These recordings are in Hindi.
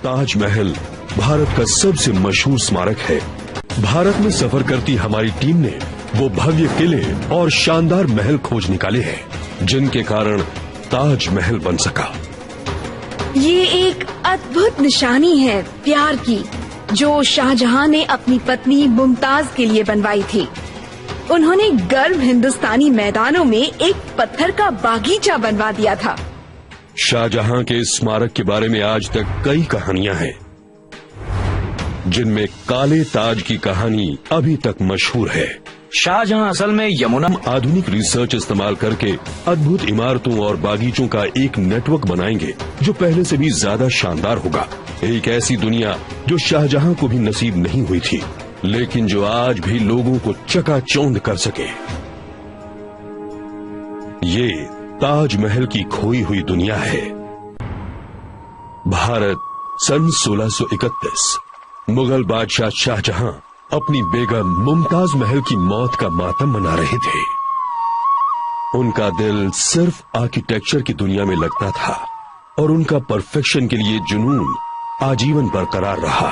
ताजमहल भारत का सबसे मशहूर स्मारक है। भारत में सफर करती हमारी टीम ने वो भव्य किले और शानदार महल खोज निकाले हैं, जिनके कारण ताजमहल बन सका। ये एक अद्भुत निशानी है प्यार की, जो शाहजहां ने अपनी पत्नी मुमताज के लिए बनवाई थी। उन्होंने गर्म हिंदुस्तानी मैदानों में एक पत्थर का बागीचा बनवा दिया था। शाहजहां के इस स्मारक के बारे में आज तक कई कहानियां हैं, जिनमें काले ताज की कहानी अभी तक मशहूर है। शाहजहां असल में यमुना आधुनिक रिसर्च इस्तेमाल करके अद्भुत इमारतों और बागीचों का एक नेटवर्क बनाएंगे, जो पहले से भी ज्यादा शानदार होगा। एक ऐसी दुनिया जो शाहजहां को भी नसीब नहीं हुई थी, लेकिन जो आज भी लोगों को चकाचौंध कर सके। ये ताजमहल की खोई हुई दुनिया है। भारत सन 1631। मुगल बादशाह शाहजहां अपनी बेगम मुमताज महल की मौत का मातम मना रहे थे। उनका दिल सिर्फ आर्किटेक्चर की दुनिया में लगता था और उनका परफेक्शन के लिए जुनून आजीवन बरकरार रहा।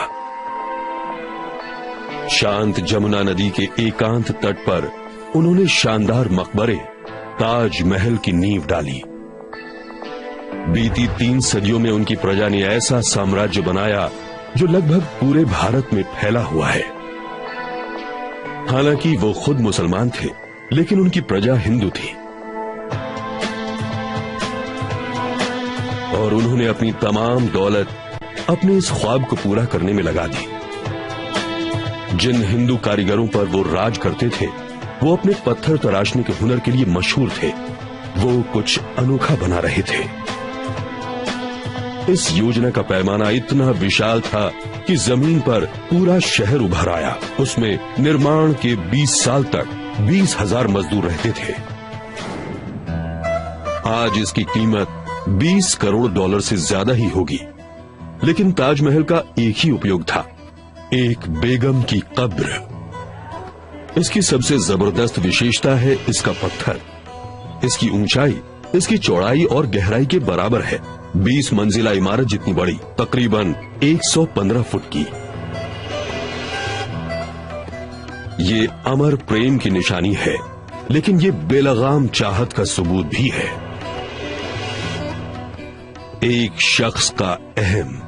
शांत जमुना नदी के एकांत तट पर उन्होंने शानदार मकबरे ताजमहल की नींव डाली। बीती 3 सदियों में उनकी प्रजा ने ऐसा साम्राज्य बनाया जो लगभग पूरे भारत में फैला हुआ है। हालांकि वो खुद मुसलमान थे, लेकिन उनकी प्रजा हिंदू थी और उन्होंने अपनी तमाम दौलत अपने इस ख्वाब को पूरा करने में लगा दी। जिन हिंदू कारीगरों पर वो राज करते थे, वो अपने पत्थर तराशने के हुनर के लिए मशहूर थे। वो कुछ अनोखा बना रहे थे। इस योजना का पैमाना इतना विशाल था कि जमीन पर पूरा शहर उभर आया। उसमें निर्माण के 20 साल तक 20,000 मजदूर रहते थे। आज इसकी कीमत $20 करोड़ से ज्यादा ही होगी। लेकिन ताजमहल का एक ही उपयोग था, एक बेगम की कब्र। इसकी सबसे जबरदस्त विशेषता है इसका पत्थर। इसकी ऊंचाई इसकी चौड़ाई और गहराई के बराबर है। 20 मंजिला इमारत जितनी बड़ी, तकरीबन 115 फुट की। ये अमर प्रेम की निशानी है, लेकिन ये बेलगाम चाहत का सबूत भी है। एक शख्स का अहम।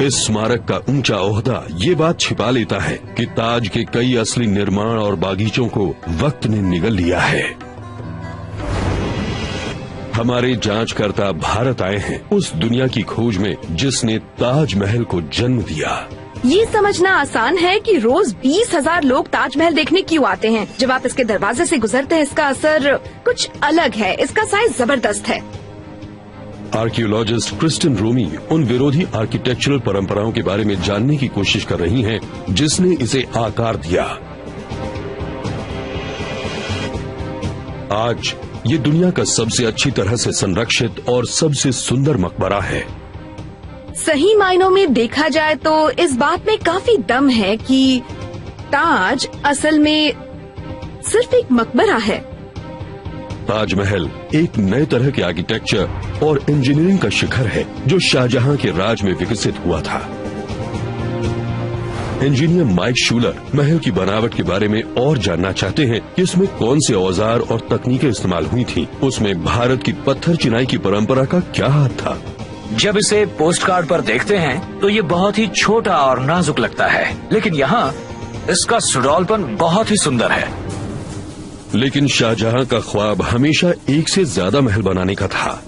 इस स्मारक का ऊंचा ओहदा ये बात छिपा लेता है कि ताज के कई असली निर्माण और बागीचों को वक्त ने निगल लिया है। हमारे जांचकर्ता भारत आए हैं उस दुनिया की खोज में जिसने ताजमहल को जन्म दिया। ये समझना आसान है कि रोज 20,000 लोग ताजमहल देखने क्यों आते हैं। जब आप इसके दरवाजे से गुजरते हैं, इसका असर कुछ अलग है। इसका साइज जबरदस्त है। आर्कियोलॉजिस्ट क्रिस्टिन रोमी उन विरोधी आर्किटेक्चरल परंपराओं के बारे में जानने की कोशिश कर रही हैं, जिसने इसे आकार दिया। आज ये दुनिया का सबसे अच्छी तरह से संरक्षित और सबसे सुंदर मकबरा है। सही मायनों में देखा जाए तो इस बात में काफी दम है कि ताज असल में सिर्फ एक मकबरा है। ताजमहल एक नए तरह के आर्किटेक्चर और इंजीनियरिंग का शिखर है, जो शाहजहां के राज में विकसित हुआ था। इंजीनियर माइक शूलर महल की बनावट के बारे में और जानना चाहते हैं कि इसमें कौन से औजार और तकनीकें इस्तेमाल हुई थी। उसमें भारत की पत्थर चिनाई की परंपरा का क्या हाथ था। जब इसे पोस्ट कार्ड पर देखते हैं तो ये बहुत ही छोटा और नाजुक लगता है, लेकिन यहाँ इसका सुडौलपन बहुत ही सुंदर है। लेकिन शाहजहां का ख्वाब हमेशा एक से ज्यादा महल बनाने का था।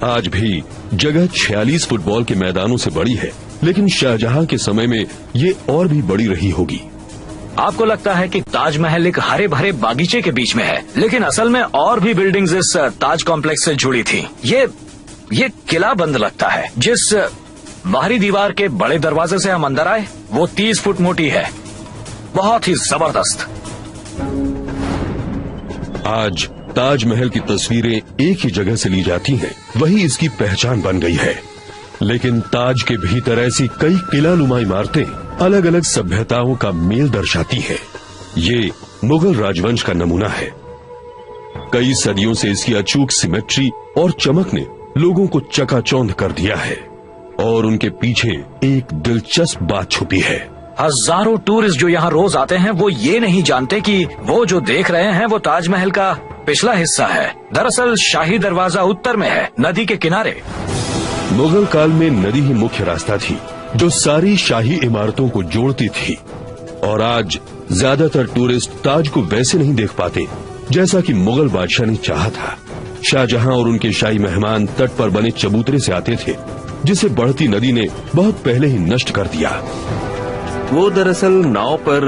आज भी जगह 46 फुटबॉल के मैदानों से बड़ी है, लेकिन शाहजहां के समय में ये और भी बड़ी रही होगी। आपको लगता है कि ताजमहल एक हरे भरे बागीचे के बीच में है, लेकिन असल में और भी बिल्डिंग्स इस ताज कॉम्प्लेक्स से जुड़ी थी। ये किला बंद लगता है। जिस बाहरी दीवार के बड़े दरवाजे से हम अंदर आए, वो 30 फुट मोटी है। बहुत ही जबरदस्त। आज ताजमहल की तस्वीरें एक ही जगह से ली जाती हैं, वही इसकी पहचान बन गई है। लेकिन ताज के भीतर ऐसी कई किलानुमा इमारतें अलग अलग सभ्यताओं का मेल दर्शाती हैं। ये मुगल राजवंश का नमूना है। कई सदियों से इसकी अचूक सिमेट्री और चमक ने लोगों को चकाचौंध कर दिया है। और उनके पीछे एक दिलचस्प बात छुपी है। हजारों टूरिस्ट जो यहाँ रोज आते हैं वो ये नहीं जानते कि वो जो देख रहे हैं वो ताजमहल का पिछला हिस्सा है। दरअसल शाही दरवाजा उत्तर में है, नदी के किनारे। मुगल काल में नदी ही मुख्य रास्ता थी जो सारी शाही इमारतों को जोड़ती थी। और आज ज्यादातर टूरिस्ट ताज को वैसे नहीं देख पाते जैसा कि मुगल बादशाह ने चाहा था। शाहजहां और उनके शाही मेहमान तट पर बने चबूतरे से आते थे, जिसे बढ़ती नदी ने बहुत पहले ही नष्ट कर दिया। वो दरअसल नाव पर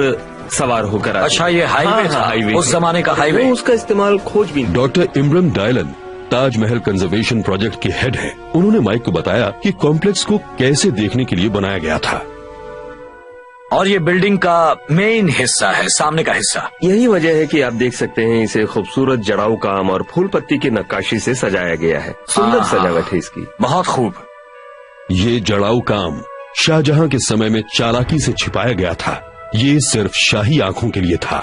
सवार होकर आते। अच्छा, ये हाईवे था, हाईवे उस जमाने का हाईवे। वो उसका इस्तेमाल खोजबीन। Doctor Imran Dylan Taj Mahal conservation project के हेड हैं। उन्होंने माइक को बताया कि कॉम्प्लेक्स को कैसे देखने के लिए बनाया गया था। और ये बिल्डिंग का मेन हिस्सा है, सामने का हिस्सा। यही वजह है कि आप देख सकते हैं इसे खूबसूरत जड़ाऊ काम और फूल पत्ती की नक्काशी से सजाया गया है। सुंदर सजावट है इसकी, बहुत खूब। ये जड़ाऊ काम शाहजहां के समय में चालाकी से छिपाया गया था। ये सिर्फ शाही आंखों के लिए था।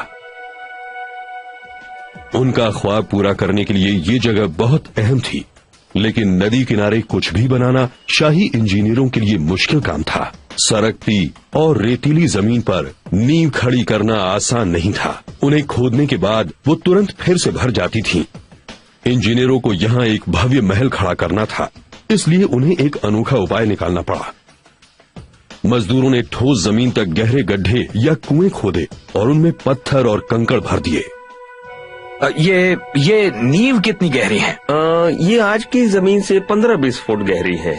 उनका ख्वाब पूरा करने के लिए ये जगह बहुत अहम थी, लेकिन नदी किनारे कुछ भी बनाना शाही इंजीनियरों के लिए मुश्किल काम था। सरकती और रेतीली जमीन पर नींव खड़ी करना आसान नहीं था। उन्हें खोदने के बाद वो तुरंत फिर से भर जाती थीं। इंजीनियरों को यहाँ एक भव्य महल खड़ा करना था, इसलिए उन्हें एक अनोखा उपाय निकालना पड़ा। मजदूरों ने ठोस जमीन तक गहरे गड्ढे या कुएं खोदे और उनमें पत्थर और कंकड़ भर दिए। ये नींव कितनी गहरी है? ये आज की जमीन से 15-20 फुट गहरी है।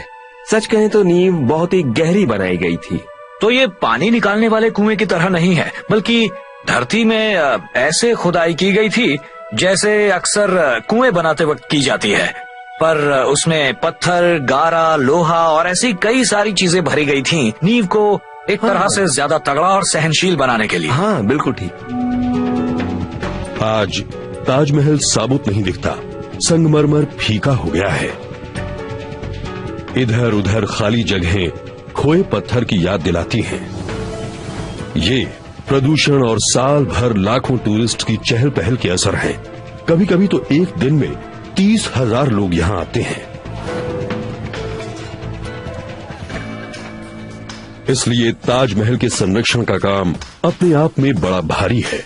सच कहें तो नींव बहुत ही गहरी बनाई गई थी। तो ये पानी निकालने वाले कुएं की तरह नहीं है, बल्कि धरती में ऐसे खुदाई की गई थी जैसे अक्सर कुएं बनाते वक्त की जाती है, पर उसमें पत्थर, गारा, लोहा और ऐसी कई सारी चीजें भरी गई थीं, नींव को एक तरह से ज्यादा तगड़ा और सहनशील बनाने के लिए। हाँ, बिल्कुल ठीक। आज ताजमहल साबुत नहीं दिखता, संगमरमर फीका हो गया है। इधर उधर खाली जगहें खोए पत्थर की याद दिलाती हैं। ये प्रदूषण और साल भर लाखों टूरिस्ट की चहल पहल के असर हैं। कभी कभी तो एक दिन में 30,000 लोग यहाँ आते हैं। इसलिए ताजमहल के संरक्षण का काम अपने आप में बड़ा भारी है।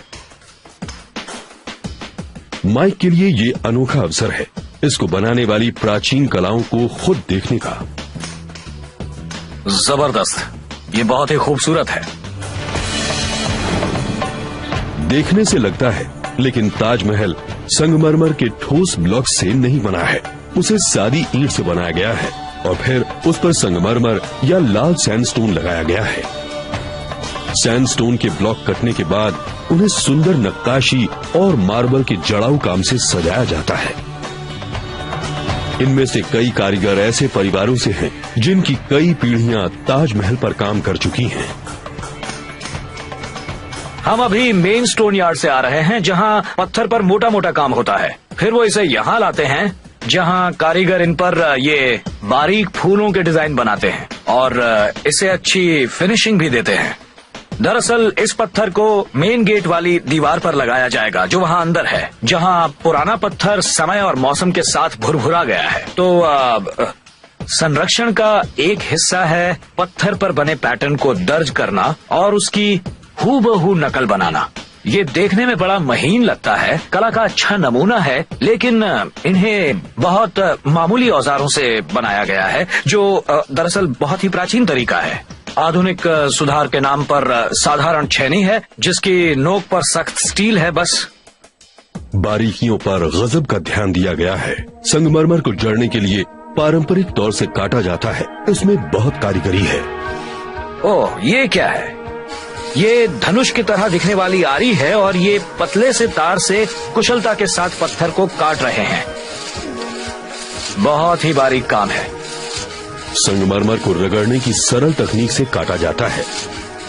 माइक के लिए ये अनोखा अवसर है इसको बनाने वाली प्राचीन कलाओं को खुद देखने का। जबरदस्त, ये बहुत ही खूबसूरत है। देखने से लगता है, लेकिन ताजमहल संगमरमर के ठोस ब्लॉक से नहीं बना है। उसे सादी ईंट से बनाया गया है और फिर उस पर संगमरमर या लाल सैंडस्टोन लगाया गया है। सैंडस्टोन के ब्लॉक कटने के बाद उन्हें सुंदर नक्काशी और मार्बल के जड़ाऊ काम से सजाया जाता है। इनमें से कई कारीगर ऐसे परिवारों से हैं जिनकी कई पीढ़ियां ताजमहल पर काम कर चुकी हैं। हम अभी मेन स्टोन यार्ड से आ रहे हैं, जहां पत्थर पर मोटा मोटा काम होता है। फिर वो इसे यहाँ लाते हैं जहां कारीगर इन पर ये बारीक फूलों के डिजाइन बनाते हैं और इसे अच्छी फिनिशिंग भी देते हैं। दरअसल इस पत्थर को मेन गेट वाली दीवार पर लगाया जाएगा जो वहां अंदर है, जहां पुराना पत्थर समय और मौसम के साथ भुरभुरा गया है। तो संरक्षण का एक हिस्सा है पत्थर पर बने पैटर्न को दर्ज करना और उसकी हूबहू नकल बनाना। ये देखने में बड़ा महीन लगता है, कला का अच्छा नमूना है, लेकिन इन्हें बहुत मामूली औजारों से बनाया गया है, जो दरअसल बहुत ही प्राचीन तरीका है। आधुनिक सुधार के नाम पर साधारण छेनी है जिसकी नोक पर सख्त स्टील है। बस बारीकियों पर गजब का ध्यान दिया गया है। संगमरमर को जड़ने के लिए पारंपरिक तौर से काटा जाता है। इसमें बहुत कारीगरी है। ओह, ये क्या है? ये धनुष की तरह दिखने वाली आरी है और ये पतले से तार से कुशलता के साथ पत्थर को काट रहे हैं। बहुत ही बारीक काम है। संगमरमर को रगड़ने की सरल तकनीक से काटा जाता है।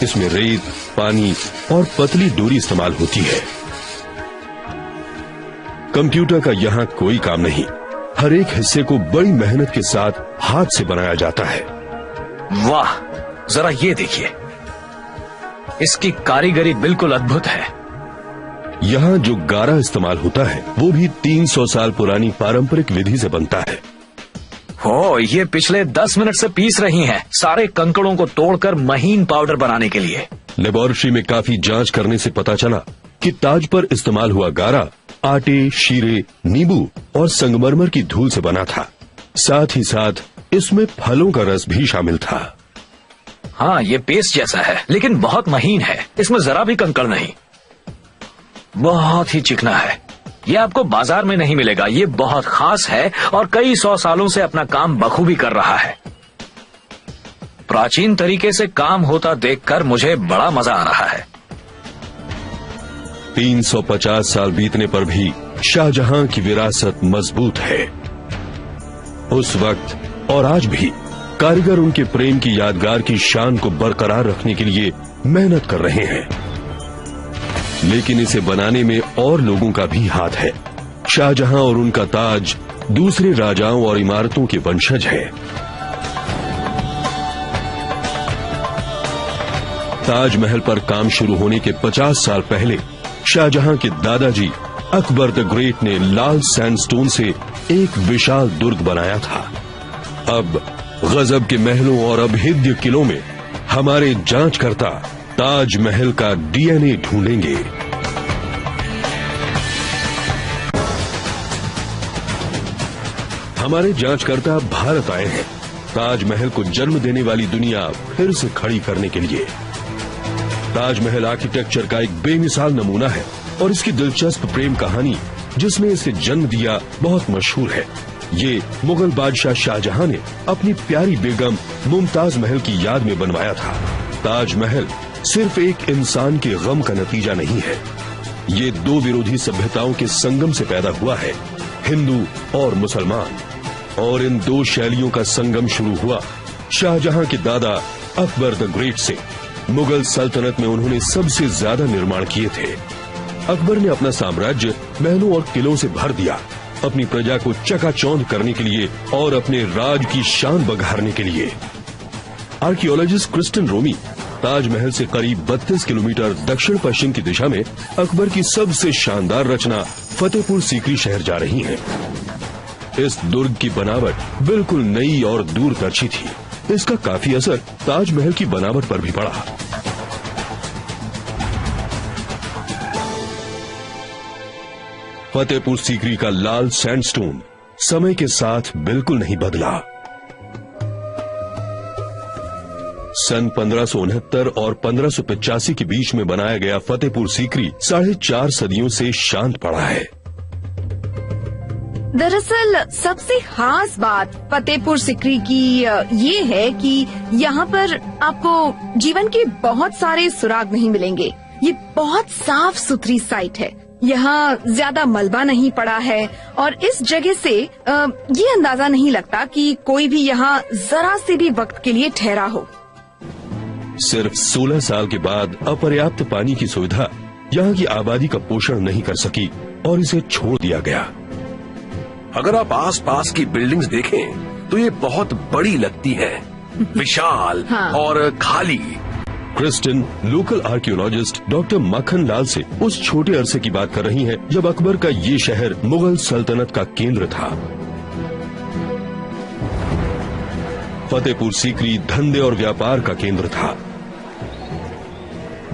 इसमें रेत, पानी और पतली डोरी इस्तेमाल होती है। कंप्यूटर का यहाँ कोई काम नहीं। हर एक हिस्से को बड़ी मेहनत के साथ हाथ से बनाया जाता है। वाह, जरा ये देखिए, इसकी कारीगरी बिल्कुल अद्भुत है। यहाँ जो गारा इस्तेमाल होता है वो भी 300 साल पुरानी पारंपरिक विधि से बनता है। हो, ये पिछले 10 मिनट से पीस रही हैं, सारे कंकड़ों को तोड़कर महीन पाउडर बनाने के लिए। लेबोरेटरी में काफी जांच करने से पता चला कि ताज पर इस्तेमाल हुआ गारा आटे, शीरे, नींबू और संगमरमर की धूल से बना था। साथ ही साथ इसमें फलों का रस भी शामिल था। हाँ, ये पेस्ट जैसा है लेकिन बहुत महीन है, इसमें जरा भी कंकड़ नहीं। बहुत ही चिकना है, ये आपको बाजार में नहीं मिलेगा। ये बहुत खास है और कई 100 सालों से अपना काम बखूबी कर रहा है। प्राचीन तरीके से काम होता देखकर मुझे बड़ा मजा आ रहा है। 350 साल बीतने पर भी शाहजहां की विरासत मजबूत है। उस वक्त और आज भी कारीगर उनके प्रेम की यादगार की शान को बरकरार रखने के लिए मेहनत कर रहे हैं। लेकिन इसे बनाने में और लोगों का भी हाथ है। शाहजहां और उनका ताज दूसरे राजाओं और इमारतों के वंशज है। ताजमहल पर काम शुरू होने के 50 साल पहले शाहजहां के दादाजी अकबर द ग्रेट ने लाल सैंडस्टोन से एक विशाल दुर्ग बनाया था। अब गजब के महलों और अभेद्य किलों में हमारे जांचकर्ता ताजमहल का डीएनए ढूंढेंगे। हमारे जांचकर्ता भारत आए हैं ताजमहल को जन्म देने वाली दुनिया फिर से खड़ी करने के लिए। ताजमहल आर्किटेक्चर का एक बेमिसाल नमूना है और इसकी दिलचस्प प्रेम कहानी जिसने इसे जन्म दिया बहुत मशहूर है। ये मुगल बादशाह शाहजहां ने अपनी प्यारी बेगम मुमताज महल की याद में बनवाया था। ताजमहल सिर्फ एक इंसान के गम का नतीजा नहीं है, ये दो विरोधी सभ्यताओं के संगम से पैदा हुआ है, हिंदू और मुसलमान। और इन दो शैलियों का संगम शुरू हुआ शाहजहां के दादा अकबर द ग्रेट से। मुगल सल्तनत में उन्होंने सबसे ज्यादा निर्माण किए थे। अकबर ने अपना साम्राज्य महलों और किलों से भर दिया, अपनी प्रजा को चकाचौंध करने के लिए और अपने राज की शान बघारने के लिए। आर्कियोलॉजिस्ट क्रिस्टन रोमी ताजमहल से करीब 32 किलोमीटर दक्षिण पश्चिम की दिशा में अकबर की सबसे शानदार रचना फतेहपुर सीकरी शहर जा रही हैं। इस दुर्ग की बनावट बिल्कुल नई और दूरदर्शी थी। इसका काफी असर ताजमहल की बनावट पर भी पड़ा। फतेहपुर सीकरी का लाल सैंडस्टोन समय के साथ बिल्कुल नहीं बदला। सन 1569 और 1585 के बीच में बनाया गया फतेहपुर सीकरी 4.5 सदियों से शांत पड़ा है। दरअसल सबसे खास बात फतेहपुर सीकरी की ये है कि यहाँ पर आपको जीवन के बहुत सारे सुराग नहीं मिलेंगे। ये बहुत साफ सुथरी साइट है, यहाँ ज्यादा मलबा नहीं पड़ा है और इस जगह से ये अंदाजा नहीं लगता कि कोई भी यहाँ जरा से भी वक्त के लिए ठहरा हो। सिर्फ 16 साल के बाद अपर्याप्त पानी की सुविधा यहाँ की आबादी का पोषण नहीं कर सकी और इसे छोड़ दिया गया। अगर आप आसपास की बिल्डिंग्स देखें तो ये बहुत बड़ी लगती हैं, विशाल हाँ। और खाली। क्रिस्टन लोकल आर्कियोलॉजिस्ट डॉक्टर मक्खन लाल से उस छोटे अरसे की बात कर रही हैं जब अकबर का ये शहर मुगल सल्तनत का केंद्र था। फतेहपुर सीकरी धंधे और व्यापार का केंद्र था।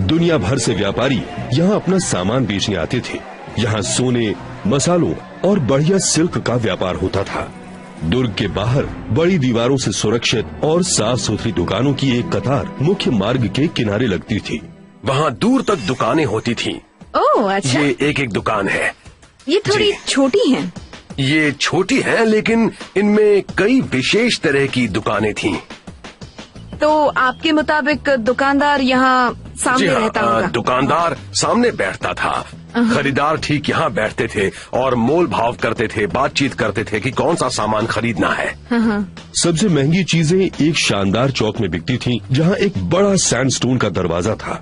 दुनिया भर से व्यापारी यहाँ अपना सामान बेचने आते थे। यहाँ सोने, मसालों और बढ़िया सिल्क का व्यापार होता था। दुर्ग के बाहर बड़ी दीवारों से सुरक्षित और साफ सुथरी दुकानों की एक कतार मुख्य मार्ग के किनारे लगती थी। वहाँ दूर तक दुकानें होती थीं। ओह अच्छा, ये एक एक दुकान है। ये थोड़ी जी। छोटी हैं। ये छोटी हैं लेकिन इनमें कई विशेष तरह की दुकानें थीं। तो आपके मुताबिक दुकानदार यहाँ सामने रहता होगा? दुकानदार सामने बैठता था, खरीदार ठीक यहाँ बैठते थे और मोल भाव करते थे, बातचीत करते थे कि कौन सा सामान खरीदना है। सबसे महंगी चीजें एक शानदार चौक में बिकती थीं, जहाँ एक बड़ा सैंडस्टोन का दरवाजा था।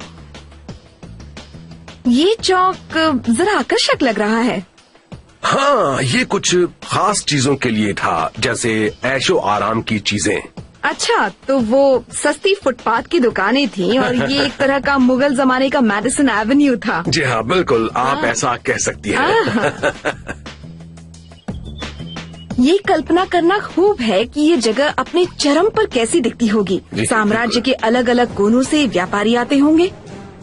ये चौक जरा आकर्षक लग रहा है। हाँ, ये कुछ खास चीजों के लिए था, जैसे ऐशो आराम की चीजें। अच्छा, तो वो सस्ती फुटपाथ की दुकानें थी और ये एक तरह का मुगल जमाने का मैडिसन एवेन्यू था। जी हाँ, बिल्कुल, आप ऐसा कह सकती हैं। ये कल्पना करना खूब है कि ये जगह अपने चरम पर कैसी दिखती होगी। साम्राज्य के अलग अलग कोनों से व्यापारी आते होंगे।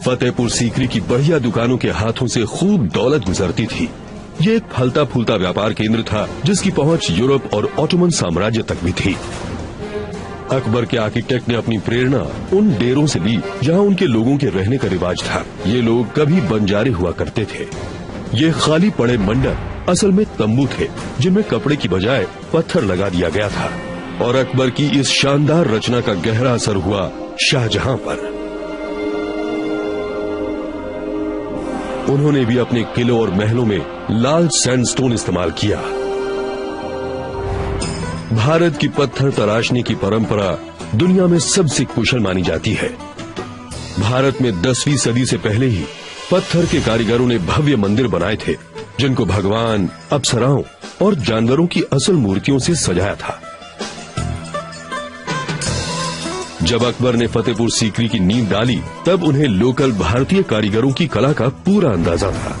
फतेहपुर सीकरी की बढ़िया दुकानों के हाथों से खूब दौलत गुजरती थी। ये एक फलता फूलता व्यापार केंद्र था जिसकी पहुंच यूरोप और ऑटोमन साम्राज्य तक भी थी। अकबर के आर्किटेक्ट ने अपनी प्रेरणा उन डेरों से ली जहां उनके लोगों के रहने का रिवाज था। ये लोग कभी बंजारे हुआ करते थे। ये खाली पड़े मंडप असल में तंबू थे जिनमें कपड़े की बजाय पत्थर लगा दिया गया था। और अकबर की इस शानदार रचना का गहरा असर हुआ शाहजहां पर। उन्होंने भी अपने किलों और महलों में लाल सैंडस्टोन इस्तेमाल किया। भारत की पत्थर तराशने की परंपरा दुनिया में सबसे कुशल मानी जाती है। भारत में 10वीं सदी से पहले ही पत्थर के कारीगरों ने भव्य मंदिर बनाए थे जिनको भगवान, अप्सराओं और जानवरों की असल मूर्तियों से सजाया था। जब अकबर ने फतेहपुर सीकरी की नींव डाली तब उन्हें लोकल भारतीय कारीगरों की कला का पूरा अंदाजा था।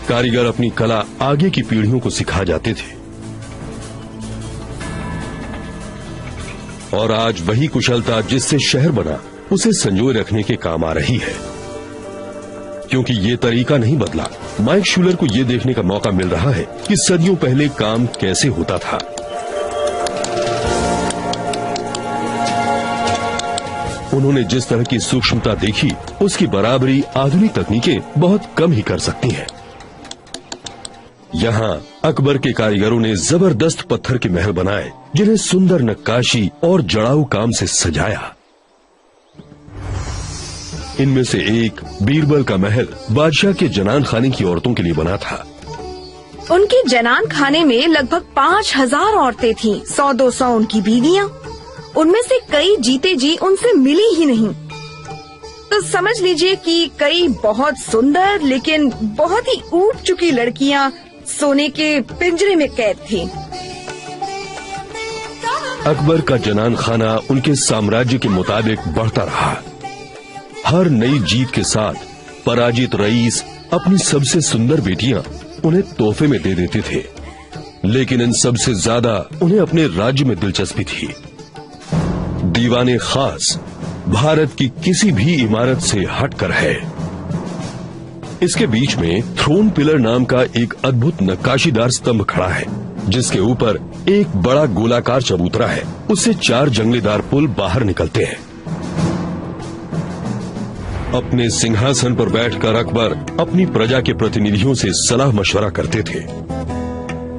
कारीगर अपनी कला आगे की पीढ़ियों को सिखा जाते थे और आज वही कुशलता जिससे शहर बना उसे संजोए रखने के काम आ रही है। क्योंकि ये तरीका नहीं बदला, माइक शूलर को ये देखने का मौका मिल रहा है कि सदियों पहले काम कैसे होता था। उन्होंने जिस तरह की सूक्ष्मता देखी उसकी बराबरी आधुनिक तकनीकें बहुत कम ही कर सकती हैं। यहाँ अकबर के कारीगरों ने जबरदस्त पत्थर के महल बनाए जिन्हें सुंदर नक्काशी और जड़ाऊ काम से सजाया। इनमें से एक बीरबल का महल बादशाह के जनान खाने की औरतों के लिए बना था। उनके जनान खाने में लगभग 5000 औरतें थीं, 100-200 उनकी बीवियां। उनमें से कई जीते जी उनसे मिली ही नहीं। तो समझ लीजिए कि कई बहुत सुंदर लेकिन बहुत ही ऊब चुकी लड़कियां सोने के पिंजरे में कैद थीं। अकबर का जनान खाना उनके साम्राज्य के मुताबिक बढ़ता रहा। हर नई जीत के साथ पराजित रईस अपनी सबसे सुंदर बेटियां उन्हें तोहफे में दे देते थे, लेकिन इन सबसे ज्यादा उन्हें अपने राज्य में दिलचस्पी थी। दीवाने खास भारत की किसी भी इमारत से हटकर है। इसके बीच में थ्रोन पिलर नाम का एक अद्भुत नक्काशीदार स्तंभ खड़ा है जिसके ऊपर एक बड़ा गोलाकार चबूतरा है। उससे 4 जंगलेदार पुल बाहर निकलते हैं। अपने सिंहासन पर बैठकर अकबर अपनी प्रजा के प्रतिनिधियों से सलाह मशवरा करते थे।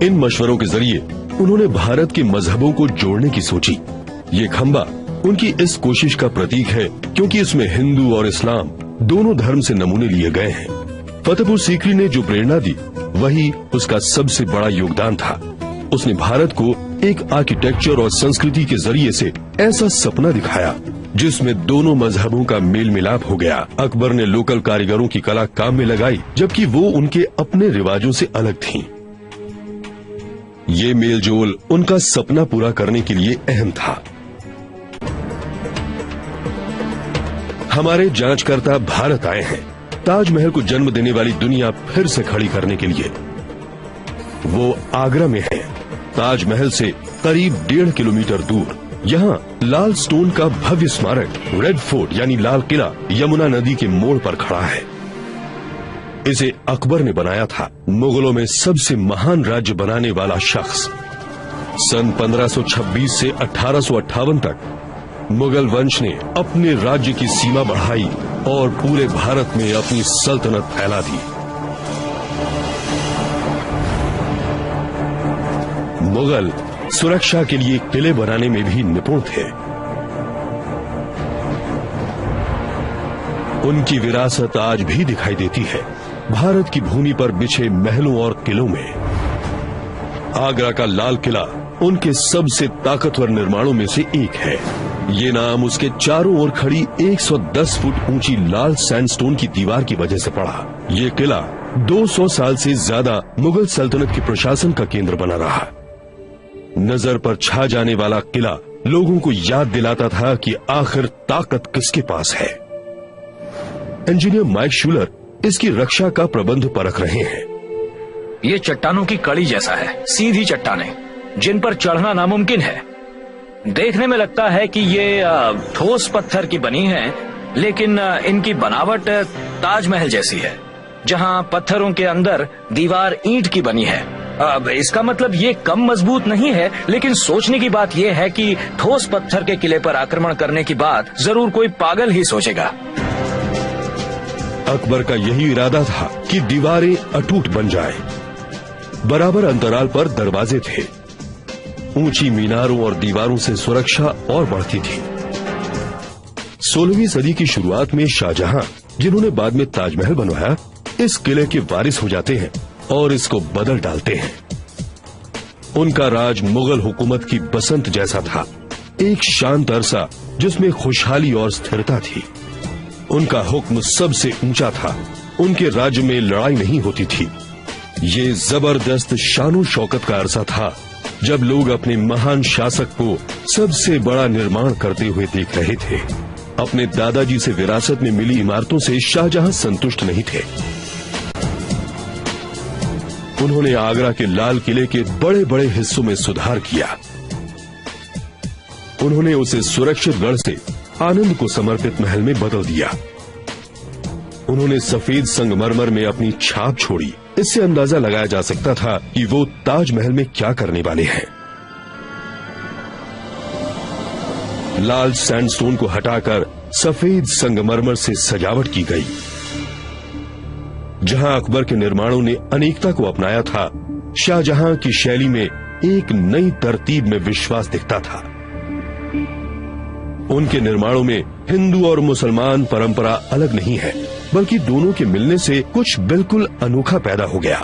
इन मशवरों के जरिए उन्होंने भारत के मजहबों को जोड़ने की सोची। ये खंबा उनकी इस कोशिश का प्रतीक है क्योंकि इसमें हिंदू और इस्लाम दोनों धर्म से नमूने लिए गए हैं। फतेहपुर सीकरी ने जो प्रेरणा दी वही उसका सबसे बड़ा योगदान था। उसने भारत को एक आर्किटेक्चर और संस्कृति के जरिए से ऐसा सपना दिखाया जिसमें दोनों मजहबों का मेल मिलाप हो गया। अकबर ने लोकल कारीगरों की कला काम में लगाई जबकि वो उनके अपने रिवाजों से अलग थीं। ये मेलजोल उनका सपना पूरा करने के लिए अहम था। हमारे जांचकर्ता भारत आए हैं ताजमहल को जन्म देने वाली दुनिया फिर से खड़ी करने के लिए। वो आगरा में है। ताजमहल से करीब 1.5 किलोमीटर दूर यहाँ लाल स्टोन का भव्य स्मारक रेड फोर्ट यानी लाल किला यमुना नदी के मोड़ पर खड़ा है। इसे अकबर ने बनाया था, मुगलों में सबसे महान राज्य बनाने वाला शख्स। सन 1526 से 1858 तक मुगल वंश ने अपने राज्य की सीमा बढ़ाई और पूरे भारत में अपनी सल्तनत फैला दी। मुगल सुरक्षा के लिए किले बनाने में भी निपुण थे। उनकी विरासत आज भी दिखाई देती है भारत की भूमि पर बिछे महलों और किलों में। आगरा का लाल किला उनके सबसे ताकतवर निर्माणों में से एक है। ये नाम उसके चारों ओर खड़ी 110 फुट ऊंची लाल सैंडस्टोन की दीवार की वजह से पड़ा। ये किला 200 साल से ज्यादा मुगल सल्तनत के प्रशासन का केंद्र बना रहा। नजर पर छा जाने वाला किला लोगों को याद दिलाता था कि आखिर ताकत किसके पास है। इंजीनियर माइक शूलर इसकी रक्षा का प्रबंध परख रहे हैं। ये चट्टानों की कड़ी जैसा है, सीधी चट्टानें जिन पर चढ़ना नामुमकिन है। देखने में लगता है कि ये ठोस पत्थर की बनी हैं, लेकिन इनकी बनावट ताजमहल जैसी है, जहां पत्थरों के अंदर दीवार ईंट की बनी है। अब इसका मतलब ये कम मजबूत नहीं है, लेकिन सोचने की बात यह है कि ठोस पत्थर के किले पर आक्रमण करने की बात जरूर कोई पागल ही सोचेगा। अकबर का यही इरादा था कि दीवारें अटूट बन जाएं। बराबर अंतराल पर दरवाजे थे। ऊंची मीनारों और दीवारों से सुरक्षा और बढ़ती थी। 16वीं सदी की शुरुआत में शाहजहां, जिन्होंने बाद में ताजमहल बनवाया, इस किले के वारिस हो जाते हैं और इसको बदल डालते हैं। उनका राज मुगल हुकूमत की बसंत जैसा था, एक शांत अरसा जिसमें खुशहाली और स्थिरता थी। उनका हुक्म सबसे ऊंचा था। उनके राज्य में लड़ाई नहीं होती थी। ये जबरदस्त शानो शौकत का अरसा था जब लोग अपने महान शासक को सबसे बड़ा निर्माण करते हुए देख रहे थे। अपने दादाजी से विरासत में मिली इमारतों से शाहजहां संतुष्ट नहीं थे। उन्होंने आगरा के लाल किले के बड़े बड़े हिस्सों में सुधार किया। उन्होंने उसे सुरक्षित गढ़ से आनंद को समर्पित महल में बदल दिया। उन्होंने सफेद संगमरमर में अपनी छाप छोड़ी। इससे अंदाजा लगाया जा सकता था कि वो ताजमहल में क्या करने वाले हैं। लाल सैंडस्टोन को हटाकर सफेद संगमरमर से सजावट की गई। जहां अकबर के निर्माणों ने अनेकता को अपनाया था, शाहजहां की शैली में एक नई तरतीब में विश्वास दिखता था। उनके निर्माणों में हिंदू और मुसलमान परंपरा अलग नहीं है, बल्कि दोनों के मिलने से कुछ बिल्कुल अनोखा पैदा हो गया।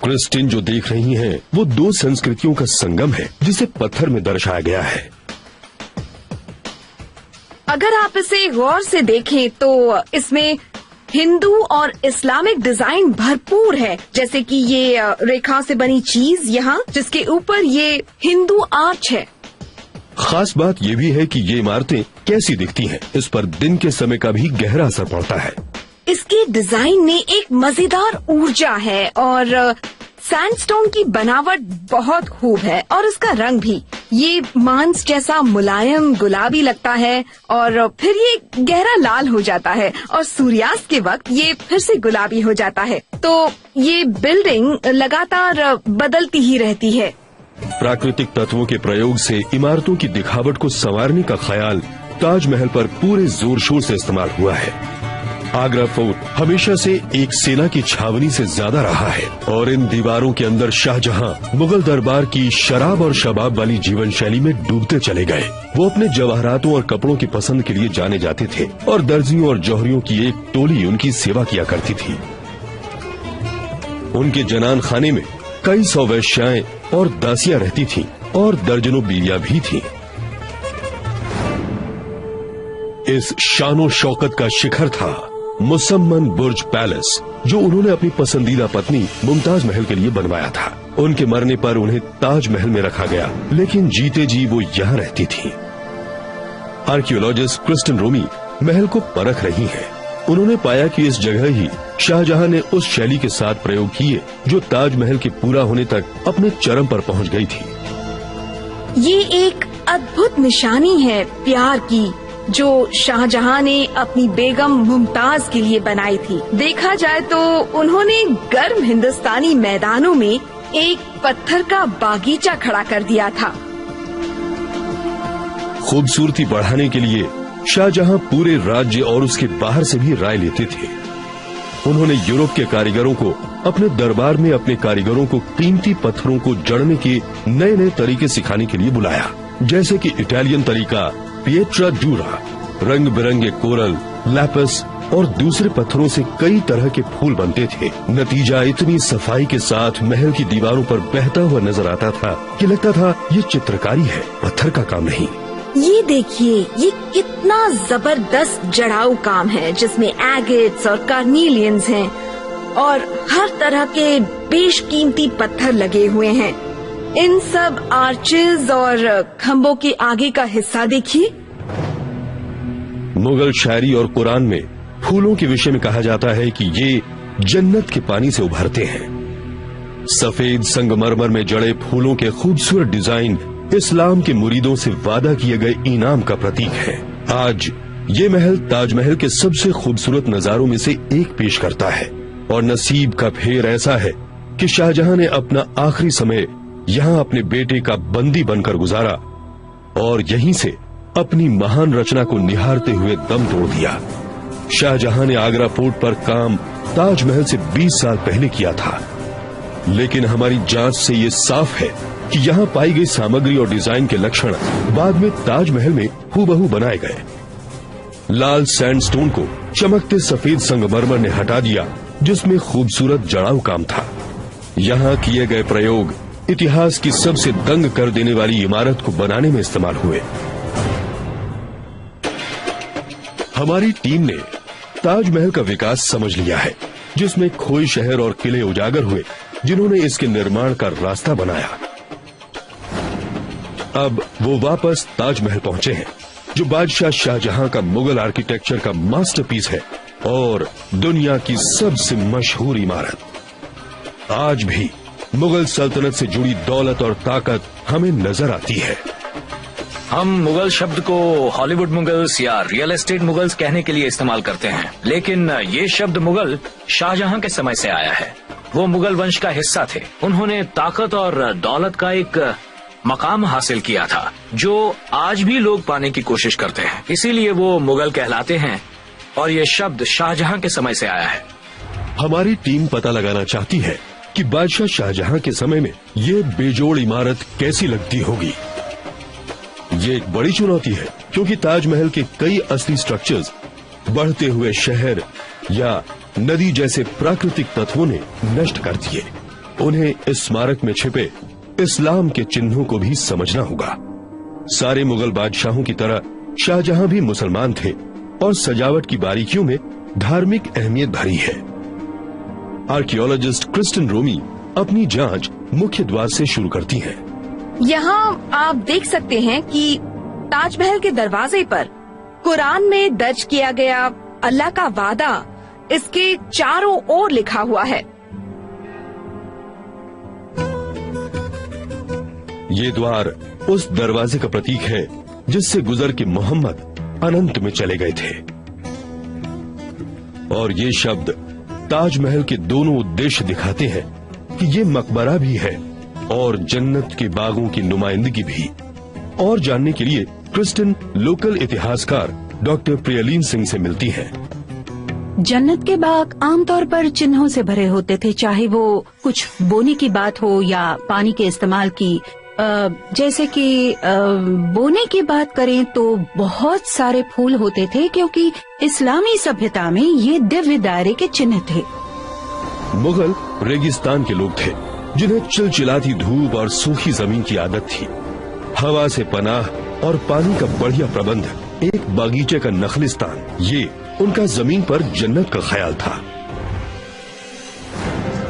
क्रिस्टिन जो देख रही हैं, वो दो संस्कृतियों का संगम है जिसे पत्थर में दर्शाया गया है। अगर आप इसे गौर से देखें तो इसमें हिंदू और इस्लामिक डिजाइन भरपूर है, जैसे कि ये रेखा से बनी चीज यहाँ, जिसके ऊपर ये हिंदू आर्च है। खास बात यह भी है कि ये इमारतें कैसी दिखती हैं, इस पर दिन के समय का भी गहरा असर पड़ता है। इसके डिजाइन में एक मजेदार ऊर्जा है और सैंडस्टोन की बनावट बहुत खूब है और इसका रंग भी ये मांस जैसा मुलायम गुलाबी लगता है और फिर ये गहरा लाल हो जाता है और सूर्यास्त के वक्त ये फिर से गुलाबी हो जाता है। तो ये बिल्डिंग लगातार बदलती ही रहती है। प्राकृतिक तत्वों के प्रयोग से इमारतों की दिखावट को संवारने का ख्याल ताजमहल पर पूरे जोर शोर से इस्तेमाल हुआ है। आगरा फोर्ट हमेशा से एक सेना की छावनी से ज्यादा रहा है और इन दीवारों के अंदर शाहजहां मुगल दरबार की शराब और शबाब वाली जीवन शैली में डूबते चले गए। वो अपने जवाहरातों और कपड़ों की पसंद के लिए जाने जाते थे और दर्जियों और जौहरियों की एक टोली उनकी सेवा किया करती थी। उनके जनान खाने में कई सौ वेश्याएं और दासियां रहती थीं और दर्जनों बीवियां भी थीं। इस शानो शौकत का शिखर था मुसम्मन बुर्ज पैलेस, जो उन्होंने अपनी पसंदीदा पत्नी मुमताज महल के लिए बनवाया था। उनके मरने पर उन्हें ताजमहल में रखा गया, लेकिन जीते जी वो यहाँ रहती थी। आर्कियोलॉजिस्ट क्रिस्टिन रोमी महल को परख रही हैं। उन्होंने पाया कि इस जगह ही शाहजहां ने उस शैली के साथ प्रयोग किए जो ताजमहल के पूरा होने तक अपने चरम पर पहुंच गई थी। ये एक अद्भुत निशानी है प्यार की, जो शाहजहां ने अपनी बेगम मुमताज के लिए बनाई थी। देखा जाए तो उन्होंने गर्म हिंदुस्तानी मैदानों में एक पत्थर का बागीचा खड़ा कर दिया था। खूबसूरती बढ़ाने के लिए शाहजहां पूरे राज्य और उसके बाहर से भी राय लेते थे। उन्होंने यूरोप के कारीगरों को अपने दरबार में अपने कारीगरों को कीमती पत्थरों को जड़ने के नए नए तरीके सिखाने के लिए बुलाया, जैसे कि इटालियन तरीका पिएट्रा डूरा, रंग बिरंगे कोरल, लैपिस और दूसरे पत्थरों से कई तरह के फूल बनते थे। नतीजा इतनी सफाई के साथ महल की दीवारों पर बहता हुआ नजर आता था कि लगता था ये चित्रकारी है, पत्थर का काम नहीं। ये देखिए, ये कितना जबरदस्त जड़ाऊ काम है, जिसमें एगेट्स और कार्नीलियंस हैं और हर तरह के बेशकीमती पत्थर लगे हुए हैं। इन सब आर्चेज और खंभों के आगे का हिस्सा देखिए। मुगल शायरी और कुरान में फूलों के विषय में कहा जाता है कि ये जन्नत के पानी से उभरते हैं। सफेद संगमरमर में जड़े फूलों के खूबसूरत डिजाइन इस्लाम के मुरीदों से वादा किए गए इनाम का प्रतीक है। आज ये महल ताजमहल के सबसे खूबसूरत नजारों में से एक पेश करता है और नसीब का फेर ऐसा है कि शाहजहां ने अपना आखिरी समय यहाँ अपने बेटे का बंदी बनकर गुजारा और यहीं से अपनी महान रचना को निहारते हुए दम तोड़ दिया। शाहजहां ने आगरा फोर्ट पर काम ताजमहल से 20 साल पहले किया था, लेकिन हमारी जांच से ये साफ है कि यहाँ पाई गई सामग्री और डिजाइन के लक्षण बाद में ताजमहल में हूबहू बनाए गए। लाल सैंडस्टोन को चमकते सफेद संगमरमर ने हटा दिया, जिसमें खूबसूरत जड़ाऊ काम था। यहाँ किए गए प्रयोग इतिहास की सबसे दंग कर देने वाली इमारत को बनाने में इस्तेमाल हुए। हमारी टीम ने ताजमहल का विकास समझ लिया है, जिसमें खोए शहर और किले उजागर हुए जिन्होंने इसके निर्माण का रास्ता बनाया। अब वो वापस ताजमहल पहुंचे हैं, जो बादशाह शाहजहां का मुगल आर्किटेक्चर का मास्टरपीस है और दुनिया की सबसे मशहूर इमारत। आज भी मुगल सल्तनत से जुड़ी दौलत और ताकत हमें नजर आती है। हम मुगल शब्द को हॉलीवुड मुगल्स या रियल एस्टेट मुगल्स कहने के लिए इस्तेमाल करते हैं, लेकिन ये शब्द मुगल शाहजहां के समय से आया है। वो मुगल वंश का हिस्सा थे। उन्होंने ताकत और दौलत का एक मकाम हासिल किया था, जो आज भी लोग पाने की कोशिश करते हैं। इसीलिए वो मुगल कहलाते हैं और ये शब्द शाहजहां के समय से आया है। हमारी टीम पता लगाना चाहती है कि बादशाह शाहजहां के समय में ये बेजोड़ इमारत कैसी लगती होगी। ये एक बड़ी चुनौती है, क्योंकि ताजमहल के कई असली स्ट्रक्चर्स बढ़ते हुए शहर या नदी जैसे प्राकृतिक तत्वों ने नष्ट कर दिए। उन्हें इस स्मारक में छिपे इस्लाम के चिन्हों को भी समझना होगा। सारे मुगल बादशाहों की तरह शाहजहां भी मुसलमान थे और सजावट की बारीकियों में धार्मिक अहमियत भरी है। आर्कियोलॉजिस्ट क्रिस्टन रोमी अपनी जांच मुख्य द्वार से शुरू करती हैं। यहाँ आप देख सकते हैं कि ताजमहल के दरवाजे पर कुरान में दर्ज किया गया अल्लाह का वादा इसके चारों ओर लिखा हुआ है। ये द्वार उस दरवाजे का प्रतीक है जिससे गुजर के मोहम्मद अनंत में चले गए थे। और ये शब्द ताजमहल के दोनों उद्देश्य दिखाते हैं कि ये मकबरा भी है और जन्नत के बागों की नुमाइंदगी भी। और जानने के लिए क्रिस्टन लोकल इतिहासकार डॉक्टर प्रियलीन सिंह से मिलती हैं। जन्नत के बाग आमतौर पर चिन्हों से भरे होते थे, चाहे वो कुछ बोने की बात हो या पानी के इस्तेमाल की। जैसे कि बोने की बात करें तो बहुत सारे फूल होते थे, क्योंकि इस्लामी सभ्यता में ये दिव्य दायरे के चिन्ह थे। मुगल रेगिस्तान के लोग थे, जिन्हें चिलचिलाती धूप और सूखी जमीन की आदत थी। हवा से पनाह और पानी का बढ़िया प्रबंध, एक बागीचे का नखलिस्तान, ये उनका जमीन पर जन्नत का ख्याल था।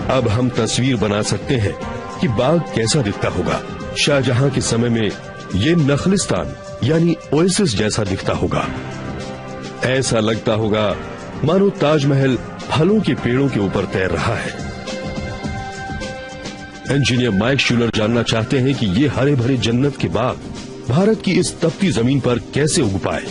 अब हम तस्वीर बना सकते हैं कि बाग कैसा दिखता होगा। शाहजहां के समय में ये नखलिस्तान यानी ओएसिस जैसा दिखता होगा। ऐसा लगता होगा मानो ताजमहल फलों के पेड़ों के ऊपर तैर रहा है। इंजीनियर माइक शूलर जानना चाहते हैं कि ये हरे भरे जन्नत के बाग भारत की इस तपती जमीन पर कैसे उग पाए।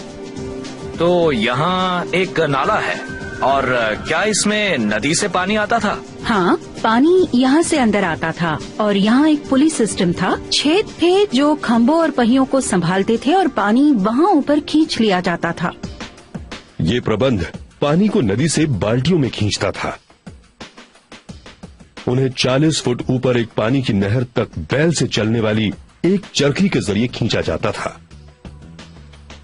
तो यहाँ एक नाला है, और क्या इसमें नदी से पानी आता था? हाँ, पानी यहाँ से अंदर आता था और यहाँ एक पुली सिस्टम था। छेद थे जो खंभों और पहियों को संभालते थे और पानी वहाँ ऊपर खींच लिया जाता था। ये प्रबंध पानी को नदी से बाल्टियों में खींचता था। उन्हें 40 फुट ऊपर एक पानी की नहर तक बैल से चलने वाली एक चरखी के जरिए खींचा जाता था।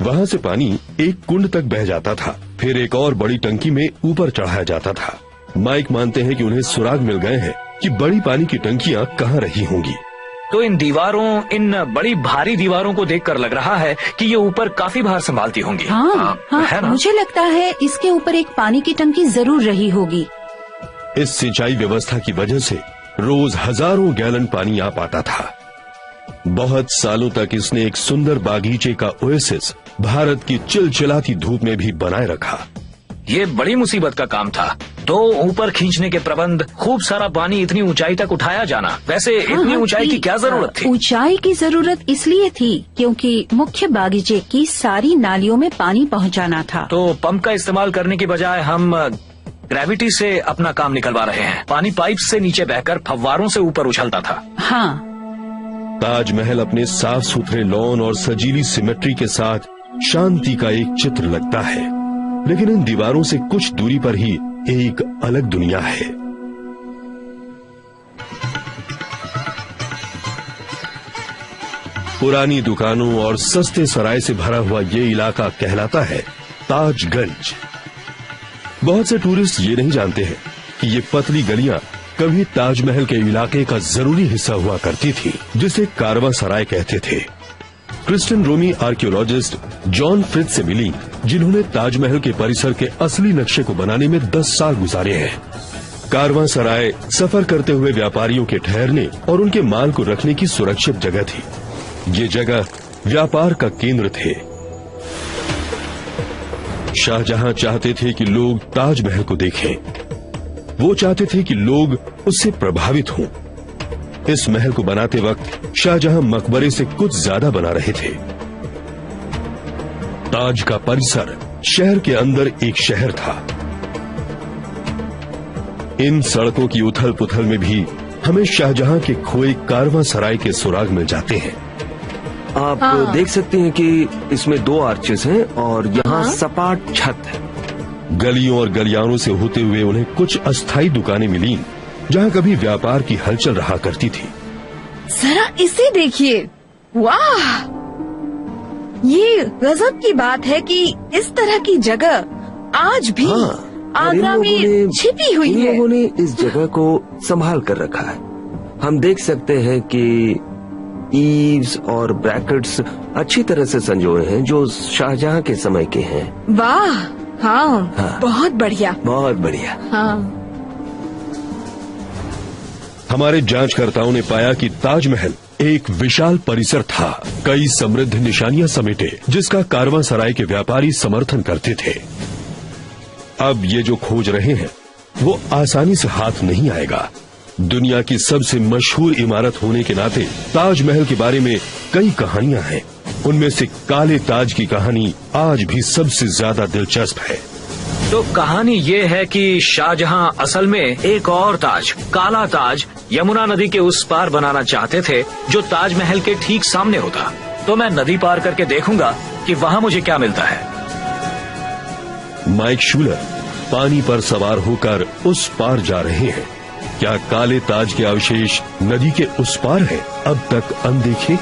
वहां से पानी एक कुंड तक बह जाता था, फिर एक और बड़ी टंकी में ऊपर चढ़ाया जाता था। माइक मानते हैं कि उन्हें सुराग मिल गए हैं कि बड़ी पानी की टंकियां कहाँ रही होंगी। तो इन बड़ी भारी दीवारों को देखकर लग रहा है कि ये ऊपर काफी भार संभालती होंगी। हाँ, मुझे लगता है इसके ऊपर एक पानी की टंकी जरूर रही होगी। इस सिंचाई व्यवस्था की वजह से रोज हजारों गैलन पानी आ पाता था। बहुत सालों तक इसने एक सुंदर बागीचे का ओएसिस भारत की चिलचिलाती धूप में भी बनाए रखा। ये बड़ी मुसीबत का काम था। तो ऊपर खींचने के प्रबंध, खूब सारा पानी इतनी ऊंचाई तक उठाया जाना। वैसे इतनी ऊंचाई की क्या जरूरत थी? ऊंचाई की जरूरत इसलिए थी क्योंकि मुख्य बागीचे की सारी नालियों में पानी पहुंचाना था। तो पंप का इस्तेमाल करने की बजाय हम ग्रेविटी से अपना काम निकलवा रहे हैं। पानी पाइप से नीचे बहकर फव्वारों से ऊपर उछलता था। हाँ, ताजमहल अपने साफ सुथरे लॉन और सजीली सिमेट्री के साथ शांति का एक चित्र लगता है, लेकिन इन दीवारों से कुछ दूरी पर ही एक अलग दुनिया है। पुरानी दुकानों और सस्ते सराय से भरा हुआ ये इलाका कहलाता है ताजगंज। बहुत से टूरिस्ट ये नहीं जानते हैं कि ये पतली गलियां कभी ताजमहल के इलाके का जरूरी हिस्सा हुआ करती थी, जिसे कारवां सराय कहते थे। क्रिश्चियन रोमी आर्कियोलॉजिस्ट जॉन फ्रिट्ज से मिली, जिन्होंने ताजमहल के परिसर के असली नक्शे को बनाने में 10 साल गुजारे हैं। कारवां सराय सफर करते हुए व्यापारियों के ठहरने और उनके माल को रखने की सुरक्षित जगह थी। ये जगह व्यापार का केंद्र थे। शाहजहां चाहते थे कि लोग ताजमहल को देखें। वो चाहते थे कि लोग उससे प्रभावित हों। इस महल को बनाते वक्त शाहजहां मकबरे से कुछ ज्यादा बना रहे थे। ताज का परिसर शहर के अंदर एक शहर था। इन सड़कों की उथल पुथल में भी हमें शाहजहां के खोए कारवां सराय के सुराग मिल जाते हैं। आप देख सकते हैं कि इसमें 2 आर्चेस हैं और यहाँ सपाट छत है। गलियों और गलियारों से होते हुए उन्हें कुछ अस्थायी दुकानें मिली, जहाँ कभी व्यापार की हलचल रहा करती थी। जरा इसे देखिए, वाह! ये गजब की बात है कि इस तरह की जगह आज भी आगरा में छिपी हुई है। इन लोगों ने इस जगह को संभाल कर रखा है। हम देख सकते हैं कि ईव्स और ब्रैकेट्स अच्छी तरह से संजोए हैं, जो शाहजहां के समय के हैं। वाह! हाँ, बहुत बढ़िया, बहुत बढ़िया। हाँ। हमारे जांचकर्ताओं ने पाया कि ताजमहल एक विशाल परिसर था, कई समृद्ध निशानियां समेटे, जिसका कारवां सराय के व्यापारी समर्थन करते थे। अब ये जो खोज रहे हैं वो आसानी से हाथ नहीं आएगा। दुनिया की सबसे मशहूर इमारत होने के नाते ताजमहल के बारे में कई कहानियां हैं। उनमें से काले ताज की कहानी आज भी सबसे ज्यादा दिलचस्प है। तो कहानी ये है कि शाहजहां असल में एक और ताज, काला ताज, यमुना नदी के उस पार बनाना चाहते थे, जो ताजमहल के ठीक सामने होता। तो मैं नदी पार करके देखूंगा कि वहाँ मुझे क्या मिलता है। माइक शूलर पानी पर सवार होकर उस पार जा रहे हैं। क्या काले ताज के अवशेष नदी के उस पार है, अब तक अनदेखे?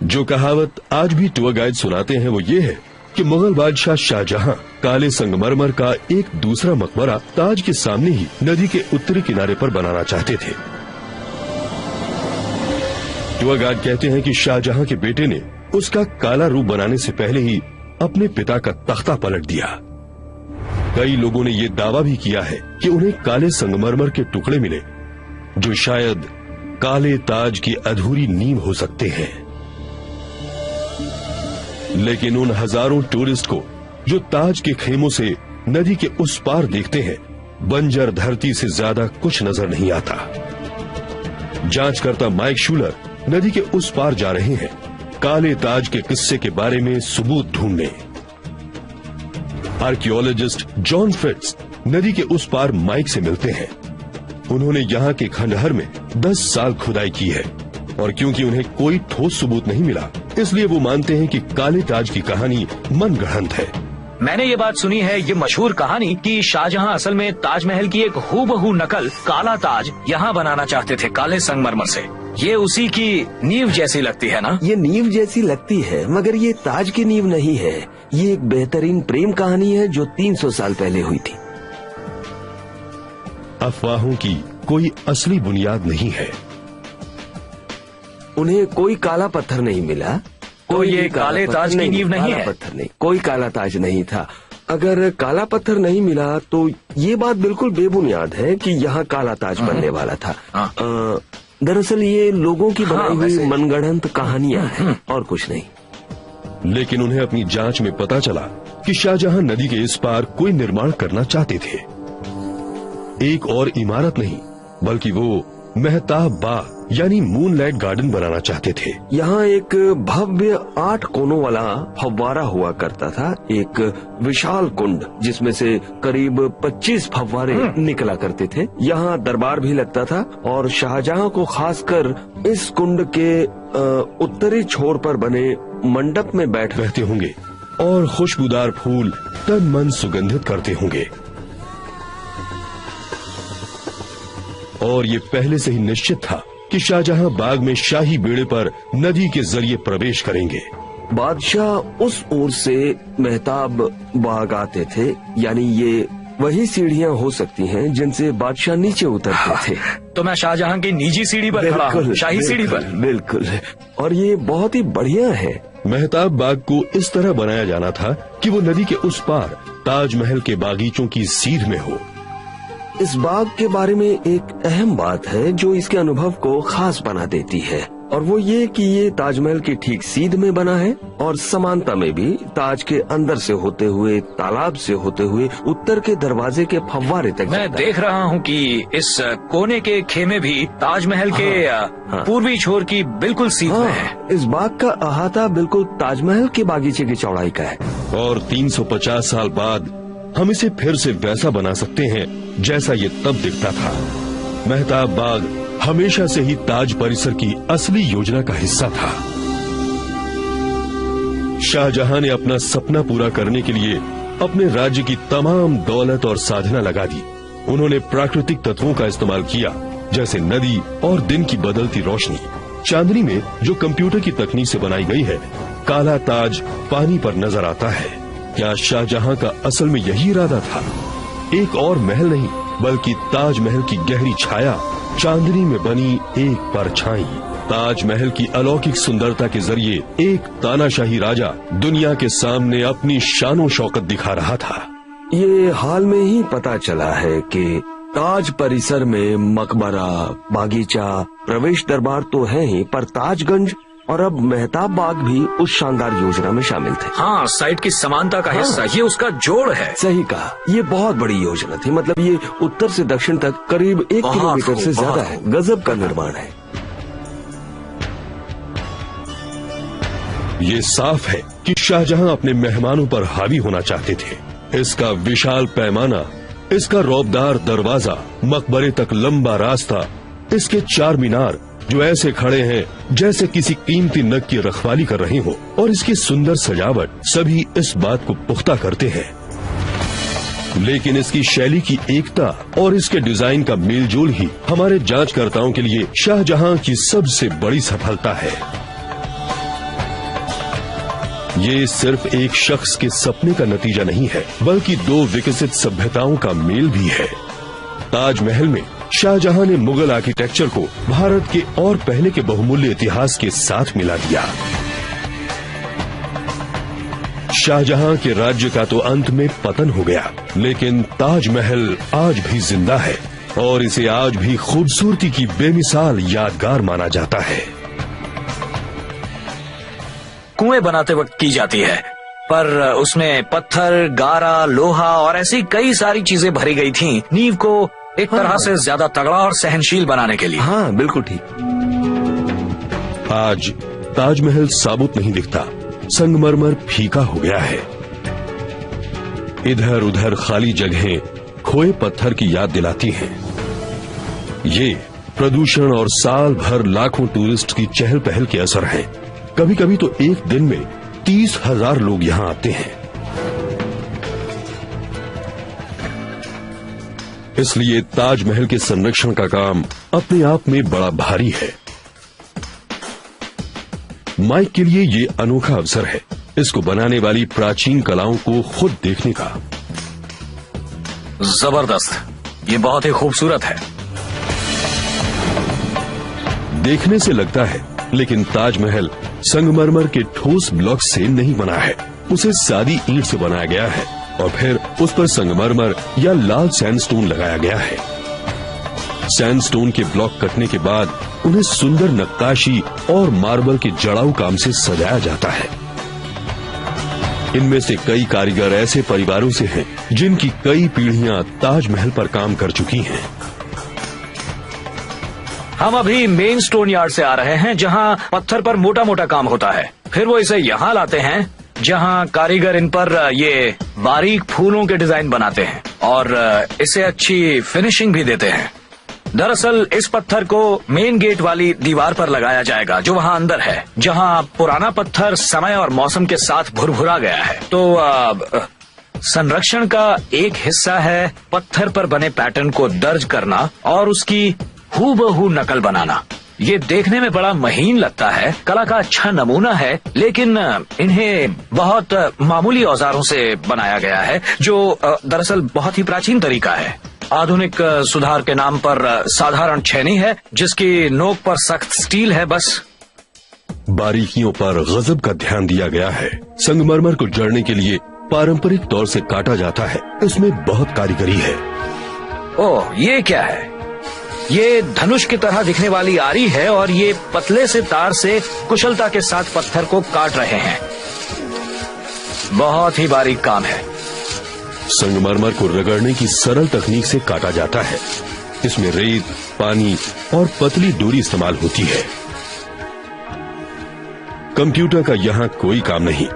जो कहावत आज भी टूर गाइड सुनाते हैं वो ये है कि मुगल बादशाह शाहजहां काले संगमरमर का एक दूसरा मकबरा ताज के सामने ही नदी के उत्तरी किनारे पर बनाना चाहते थे। टूर गाइड कहते हैं कि शाहजहां के बेटे ने उसका काला रूप बनाने से पहले ही अपने पिता का तख्ता पलट दिया। कई लोगों ने ये दावा भी किया है कि उन्हें काले संगमरमर के टुकड़े मिले, जो शायद काले ताज की अधूरी नींव हो सकते हैं। लेकिन उन हजारों टूरिस्ट को जो ताज के खेमों से नदी के उस पार देखते हैं, बंजर धरती से ज्यादा कुछ नजर नहीं आता। जांचकर्ता माइक शूलर नदी के उस पार जा रहे हैं, काले ताज के किस्से के बारे में सबूत ढूंढने। आर्कियोलॉजिस्ट जॉन फ्रिट्ज नदी के उस पार माइक से मिलते हैं। उन्होंने यहाँ के खंडहर में 10 साल खुदाई की है, और क्योंकि उन्हें कोई ठोस सबूत नहीं मिला, इसलिए वो मानते हैं कि काले ताज की कहानी मनगढ़ंत है। मैंने ये बात सुनी है, ये मशहूर कहानी, कि शाहजहां असल में ताजमहल की एक हूबहू नकल काला ताज यहाँ बनाना चाहते थे, काले संगमरमर से। ये उसी की नींव जैसी लगती है ना? ये नींव जैसी लगती है, मगर ये ताज की नींव नहीं है। ये एक बेहतरीन प्रेम कहानी है जो 300 साल पहले हुई थी। अफवाहों की कोई असली बुनियाद नहीं है। उन्हें कोई काला पत्थर नहीं मिला, तो ये काले ताज की नींव नहीं है? पत्थर नहीं, कोई काला ताज नहीं था। अगर काला पत्थर नहीं मिला तो ये बात बिल्कुल बेबुनियाद है कि यहाँ काला ताज बनने वाला था। दरअसल ये लोगों की हाँ, बनाई हुई वैसे- मनगढ़ंत कहानियां हैं और कुछ नहीं। लेकिन उन्हें अपनी जांच में पता चला कि शाहजहां नदी के इस पार कोई निर्माण करना चाहते थे। एक और इमारत नहीं, बल्कि वो मेहताब बाग यानी मूनलाइट गार्डन बनाना चाहते थे। यहाँ एक भव्य 8 कोनों वाला फव्वारा हुआ करता था, एक विशाल कुंड जिसमें से करीब 25 फव्वारे निकला करते थे। यहाँ दरबार भी लगता था और शाहजहां को खासकर इस कुंड के उत्तरी छोर पर बने मंडप में बैठ रहते होंगे और खुशबूदार फूल तन मन सुगंधित करते होंगे। और ये पहले से ही निश्चित था कि शाहजहां बाग में शाही बेड़े पर नदी के जरिए प्रवेश करेंगे। बादशाह उस ओर से मेहताब बाग आते थे, यानी ये वही सीढ़ियां हो सकती हैं जिनसे बादशाह नीचे उतरते थे। तो मैं शाहजहां की निजी सीढ़ी पर खड़ा हूँ, शाही सीढ़ी पर। बिल्कुल, और ये बहुत ही बढ़िया है। मेहताब बाग को इस तरह बनाया जाना था कि वो नदी के उस पार ताजमहल के बागीचों की सीध में हो। इस बाग के बारे में एक अहम बात है जो इसके अनुभव को खास बना देती है, और वो ये कि ये ताजमहल की ठीक सीध में बना है और समानता में भी ताज के अंदर से होते हुए, तालाब से होते हुए उत्तर के दरवाजे के फव्वारे तक मैं जाता है। देख रहा हूँ कि इस कोने के खेमे भी ताजमहल के पूर्वी छोर की बिल्कुल सीध में है। हाँ, इस बाग का अहाता बिल्कुल ताजमहल के बागीचे की चौड़ाई का है। और 350 साल बाद हम इसे फिर से वैसा बना सकते हैं जैसा ये तब दिखता था। मेहताब बाग हमेशा से ही ताज परिसर की असली योजना का हिस्सा था। शाहजहां ने अपना सपना पूरा करने के लिए अपने राज्य की तमाम दौलत और साधना लगा दी। उन्होंने प्राकृतिक तत्वों का इस्तेमाल किया, जैसे नदी और दिन की बदलती रोशनी। चांदनी में जो कंप्यूटर की तकनीक से बनाई गई है, काला ताज पानी पर नजर आता है। क्या शाहजहां का असल में यही इरादा था? एक और महल नहीं, बल्कि ताजमहल की गहरी छाया, चांदनी में बनी एक परछाई। ताजमहल की अलौकिक सुंदरता के जरिए एक तानाशाही राजा दुनिया के सामने अपनी शानो शौकत दिखा रहा था। ये हाल में ही पता चला है कि ताज परिसर में मकबरा, बागीचा, प्रवेश दरबार तो है ही, पर ताजगंज और अब मेहताब बाग भी उस शानदार योजना में शामिल थे। हाँ, साइट की समानता का हिस्सा, ये उसका जोड़ है। सही कहा, ये बहुत बड़ी योजना थी। मतलब ये उत्तर से दक्षिण तक करीब 1 बहुत किलोमीटर से खूब, ज्यादा बहुत है। खूब। गजब का निर्माण है। ये साफ है कि शाहजहां अपने मेहमानों पर हावी होना चाहते थे। इसका विशाल पैमाना, इसका रौबदार दरवाजा, मकबरे तक लंबा रास्ता, इसके 4 मीनार जो ऐसे खड़े हैं जैसे किसी कीमती नग की रखवाली कर रहे हो, और इसकी सुंदर सजावट, सभी इस बात को पुख्ता करते हैं। लेकिन इसकी शैली की एकता और इसके डिजाइन का मेलजोल ही हमारे जांचकर्ताओं के लिए शाहजहां की सबसे बड़ी सफलता है। ये सिर्फ एक शख्स के सपने का नतीजा नहीं है, बल्कि 2 विकसित सभ्यताओं का मेल भी है। ताजमहल में शाहजहां ने मुगल आर्किटेक्चर को भारत के और पहले के बहुमूल्य इतिहास के साथ मिला दिया। शाहजहां के राज्य का तो अंत में पतन हो गया, लेकिन ताजमहल आज भी जिंदा है और इसे आज भी खूबसूरती की बेमिसाल यादगार माना जाता है। कुएं बनाते वक्त की जाती है, पर उसमें पत्थर, गारा, लोहा और ऐसी कई सारी चीजें भरी गई थीं, नींव को एक तरह से ज्यादा तगड़ा और सहनशील बनाने के लिए। हाँ, बिल्कुल ठीक। आज ताजमहल साबुत नहीं दिखता, संगमरमर फीका हो गया है। इधर उधर खाली जगहें खोए पत्थर की याद दिलाती हैं। ये प्रदूषण और साल भर लाखों टूरिस्ट की चहल पहल के असर हैं। कभी कभी तो एक दिन में 30,000 लोग यहाँ आते हैं। इसलिए ताजमहल के संरक्षण का काम अपने आप में बड़ा भारी है। माइक के लिए ये अनोखा अवसर है इसको बनाने वाली प्राचीन कलाओं को खुद देखने का। जबरदस्त, ये बहुत ही खूबसूरत है। देखने से लगता है, लेकिन ताजमहल संगमरमर के ठोस ब्लॉक से नहीं बना है। उसे सादी ईंट से बनाया गया है और फिर उस पर संगमरमर या लाल सैंडस्टोन लगाया गया है। सैंडस्टोन के ब्लॉक कटने के बाद उन्हें सुंदर नक्काशी और मार्बल के जड़ाऊ काम से सजाया जाता है। इनमें से कई कारीगर ऐसे परिवारों से हैं जिनकी कई पीढ़ियां ताजमहल पर काम कर चुकी हैं। हम अभी मेन स्टोन यार्ड से आ रहे हैं, जहां पत्थर पर मोटा मोटा काम होता है। फिर वो इसे यहाँ लाते हैं, जहां कारीगर इन पर ये बारीक फूलों के डिजाइन बनाते हैं और इसे अच्छी फिनिशिंग भी देते हैं। दरअसल इस पत्थर को मेन गेट वाली दीवार पर लगाया जाएगा, जो वहां अंदर है, जहां पुराना पत्थर समय और मौसम के साथ भुरभुरा गया है। तो संरक्षण का एक हिस्सा है पत्थर पर बने पैटर्न को दर्ज करना और उसकी हूबहू नकल बनाना। ये देखने में बड़ा महीन लगता है, कला का अच्छा नमूना है, लेकिन इन्हें बहुत मामूली औजारों से बनाया गया है, जो दरअसल बहुत ही प्राचीन तरीका है। आधुनिक सुधार के नाम पर साधारण छेनी है, जिसकी नोक पर सख्त स्टील है। बस बारीकियों पर गजब का ध्यान दिया गया है। संगमरमर को जड़ने के लिए पारंपरिक तौर से काटा जाता है। इसमें बहुत कारीगरी है। ओह, ये क्या है? ये धनुष की तरह दिखने वाली आरी है और ये पतले से तार से कुशलता के साथ पत्थर को काट रहे हैं। बहुत ही बारीक काम है। संगमरमर को रगड़ने की सरल तकनीक से काटा जाता है। इसमें रेत, पानी और पतली डोरी इस्तेमाल होती है। कंप्यूटर का यहाँ कोई काम नहीं।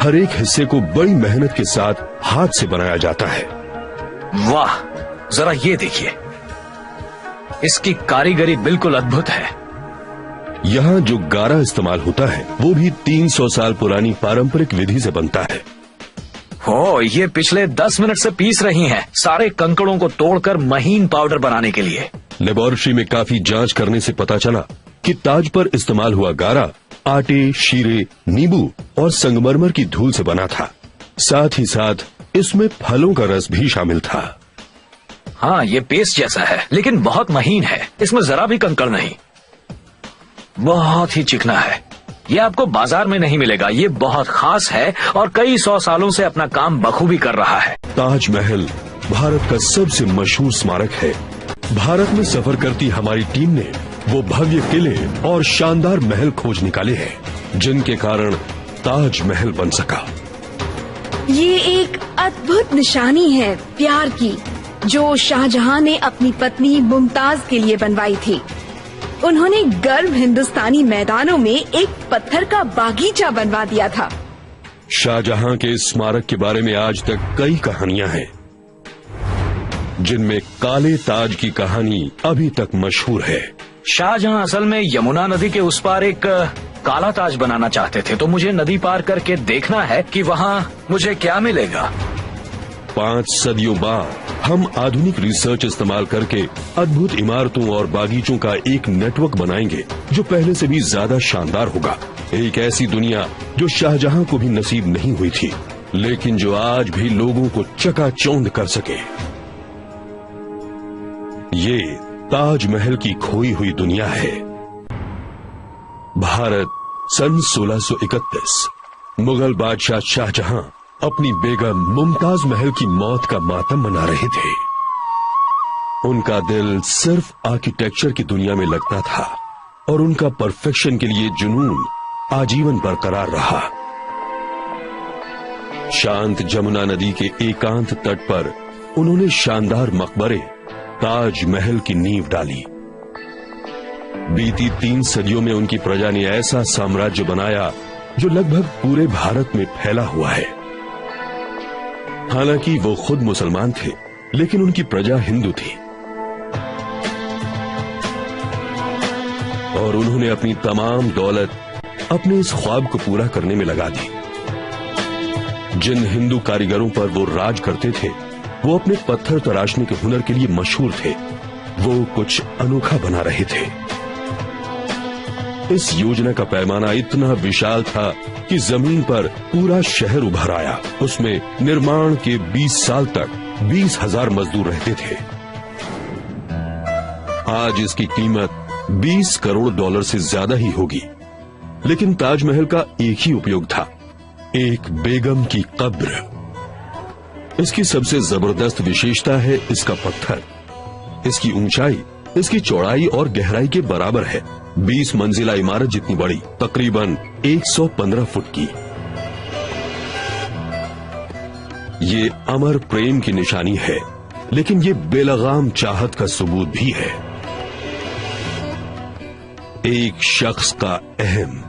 हर एक हिस्से को बड़ी मेहनत के साथ हाथ से बनाया जाता है। वाह, जरा ये देखिए, इसकी कारीगरी बिल्कुल अद्भुत है। यहाँ जो गारा इस्तेमाल होता है वो भी 300 साल पुरानी पारंपरिक विधि से बनता है। हो, ये पिछले 10 मिनट से पीस रही हैं, सारे कंकड़ों को तोड़कर महीन पाउडर बनाने के लिए। लेबोरेटरी में काफी जांच करने से पता चला कि ताज पर इस्तेमाल हुआ गारा आटे, शीरे, नींबू और संगमरमर की धूल से बना था। साथ ही साथ इसमें फलों का रस भी शामिल था। हाँ, ये पेस्ट जैसा है, लेकिन बहुत महीन है। इसमें जरा भी कंकड़ नहीं। बहुत ही चिकना है। ये आपको बाजार में नहीं मिलेगा। ये बहुत खास है और कई 100 सालों से अपना काम बखूबी कर रहा है। ताजमहल भारत का सबसे मशहूर स्मारक है। भारत में सफर करती हमारी टीम ने वो भव्य किले और शानदार महल खोज निकाले हैं, जिनके कारण ताजमहल बन सका। ये एक अद्भुत निशानी है प्यार की, जो शाहजहां ने अपनी पत्नी मुमताज के लिए बनवाई थी। उन्होंने गर्म हिंदुस्तानी मैदानों में एक पत्थर का बागीचा बनवा दिया था। शाहजहां के इस स्मारक के बारे में आज तक कई कहानियां हैं, जिनमें काले ताज की कहानी अभी तक मशहूर है। शाहजहां असल में यमुना नदी के उस पार एक काला ताज बनाना चाहते थे, तो मुझे नदी पार करके देखना है कि वहाँ मुझे क्या मिलेगा। 5 सदियों बाद हम आधुनिक रिसर्च इस्तेमाल करके अद्भुत इमारतों और बागीचों का एक नेटवर्क बनाएंगे, जो पहले से भी ज्यादा शानदार होगा। एक ऐसी दुनिया जो शाहजहां को भी नसीब नहीं हुई थी, लेकिन जो आज भी लोगों को चकाचौंध कर सके। ये ताजमहल की खोई हुई दुनिया है। भारत सन 1631। मुगल बादशाह शाहजहां अपनी बेगम मुमताज महल की मौत का मातम मना रहे थे। उनका दिल सिर्फ आर्किटेक्चर की दुनिया में लगता था और उनका परफेक्शन के लिए जुनून आजीवन बरकरार रहा। शांत जमुना नदी के एकांत तट पर उन्होंने शानदार मकबरे ताजमहल की नींव डाली। बीती 3 सदियों में उनकी प्रजा ने ऐसा साम्राज्य बनाया जो लगभग पूरे भारत में फैला हुआ है। हालांकि वो खुद मुसलमान थे, लेकिन उनकी प्रजा हिंदू थी और उन्होंने अपनी तमाम दौलत अपने इस ख्वाब को पूरा करने में लगा दी। जिन हिंदू कारीगरों पर वो राज करते थे, वो अपने पत्थर तराशने के हुनर के लिए मशहूर थे। वो कुछ अनोखा बना रहे थे। इस योजना का पैमाना इतना विशाल था कि जमीन पर पूरा शहर उभर आया। उसमें निर्माण के 20 साल तक 20,000 मजदूर रहते थे। आज इसकी कीमत 20 करोड़ डॉलर से ज्यादा ही होगी, लेकिन ताजमहल का एक ही उपयोग था, एक बेगम की कब्र। इसकी सबसे जबरदस्त विशेषता है इसका पत्थर। इसकी ऊंचाई इसकी चौड़ाई और गहराई के बराबर है। 20 मंजिला इमारत जितनी बड़ी, तकरीबन 115 फुट की। ये अमर प्रेम की निशानी है, लेकिन ये बेलगाम चाहत का सबूत भी है। एक शख्स का अहम।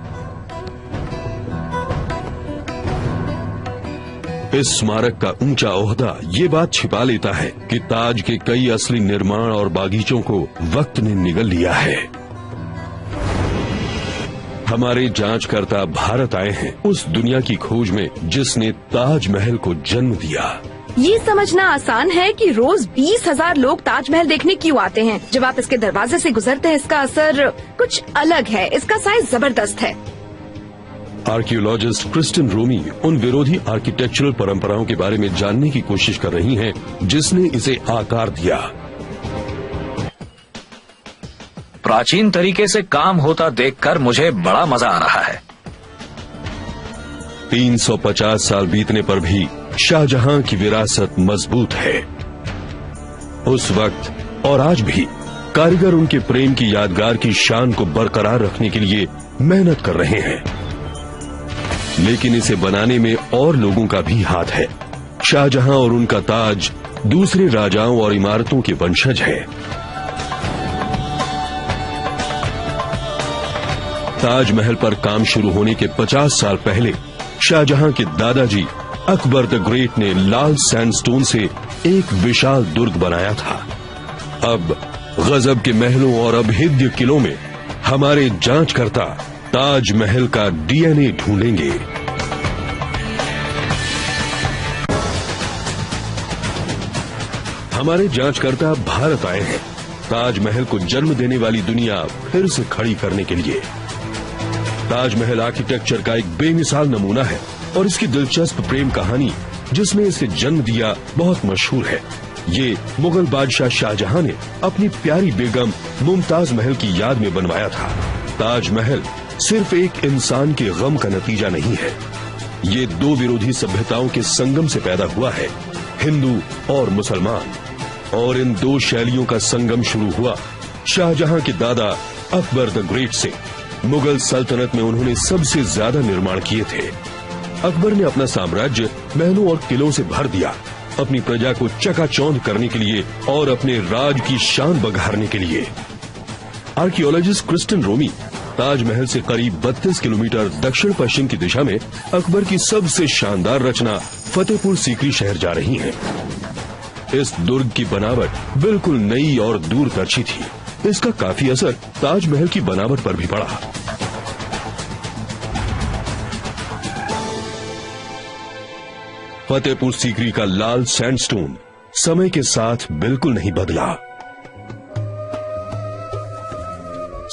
इस स्मारक का ऊंचा ओहदा ये बात छिपा लेता है कि ताज के कई असली निर्माण और बागीचों को वक्त ने निगल लिया है। हमारे जांचकर्ता भारत आए हैं उस दुनिया की खोज में जिसने ताजमहल को जन्म दिया। ये समझना आसान है कि रोज 20,000 लोग ताजमहल देखने क्यों आते हैं। जब आप इसके दरवाजे से गुजरते हैं, इसका असर कुछ अलग है। इसका साइज जबरदस्त है। आर्कियोलॉजिस्ट क्रिस्टिन रोमी उन विरोधी आर्किटेक्चरल परंपराओं के बारे में जानने की कोशिश कर रही हैं जिसने इसे आकार दिया। प्राचीन तरीके से काम होता देखकर मुझे बड़ा मजा आ रहा है। 350 साल बीतने पर भी शाहजहां की विरासत मजबूत है। उस वक्त और आज भी कारीगर उनके प्रेम की यादगार की शान को बरकरार रखने के लिए मेहनत कर रहे हैं। लेकिन इसे बनाने में और लोगों का भी हाथ है। शाहजहां और उनका ताज दूसरे राजाओं और इमारतों के वंशज है। ताजमहल पर काम शुरू होने के 50 साल पहले शाहजहां के दादाजी अकबर द ग्रेट ने लाल सैंडस्टोन से एक विशाल दुर्ग बनाया था। अब गजब के महलों और अभेद्य किलों में हमारे जांचकर्ता ताजमहल का डीएनए ढूंढेंगे। हमारे जांचकर्ता भारत आए हैं ताजमहल को जन्म देने वाली दुनिया फिर से खड़ी करने के लिए। ताजमहल आर्किटेक्चर का एक बेमिसाल नमूना है और इसकी दिलचस्प प्रेम कहानी जिसने इसे जन्म दिया बहुत मशहूर है। ये मुगल बादशाह शाहजहां ने अपनी प्यारी बेगम मुमताज महल की याद में बनवाया था। ताजमहल सिर्फ एक इंसान के गम का नतीजा नहीं है। ये दो विरोधी सभ्यताओं के संगम से पैदा हुआ है, हिंदू और मुसलमान। और इन दो शैलियों का संगम शुरू हुआ शाहजहां के दादा अकबर द ग्रेट से। मुगल सल्तनत में उन्होंने सबसे ज्यादा निर्माण किए थे। अकबर ने अपना साम्राज्य महलों और किलों से भर दिया, अपनी प्रजा को चकाचौंध करने के लिए और अपने राज की शान बघारने के लिए। आर्कियोलॉजिस्ट क्रिस्टिन रोमी ताजमहल से करीब 32 किलोमीटर दक्षिण पश्चिम की दिशा में अकबर की सबसे शानदार रचना फतेहपुर सीकरी शहर जा रही हैं। इस दुर्ग की बनावट बिल्कुल नई और दूरदर्शी थी। इसका काफी असर ताजमहल की बनावट पर भी पड़ा। फतेहपुर सीकरी का लाल सैंडस्टोन समय के साथ बिल्कुल नहीं बदला।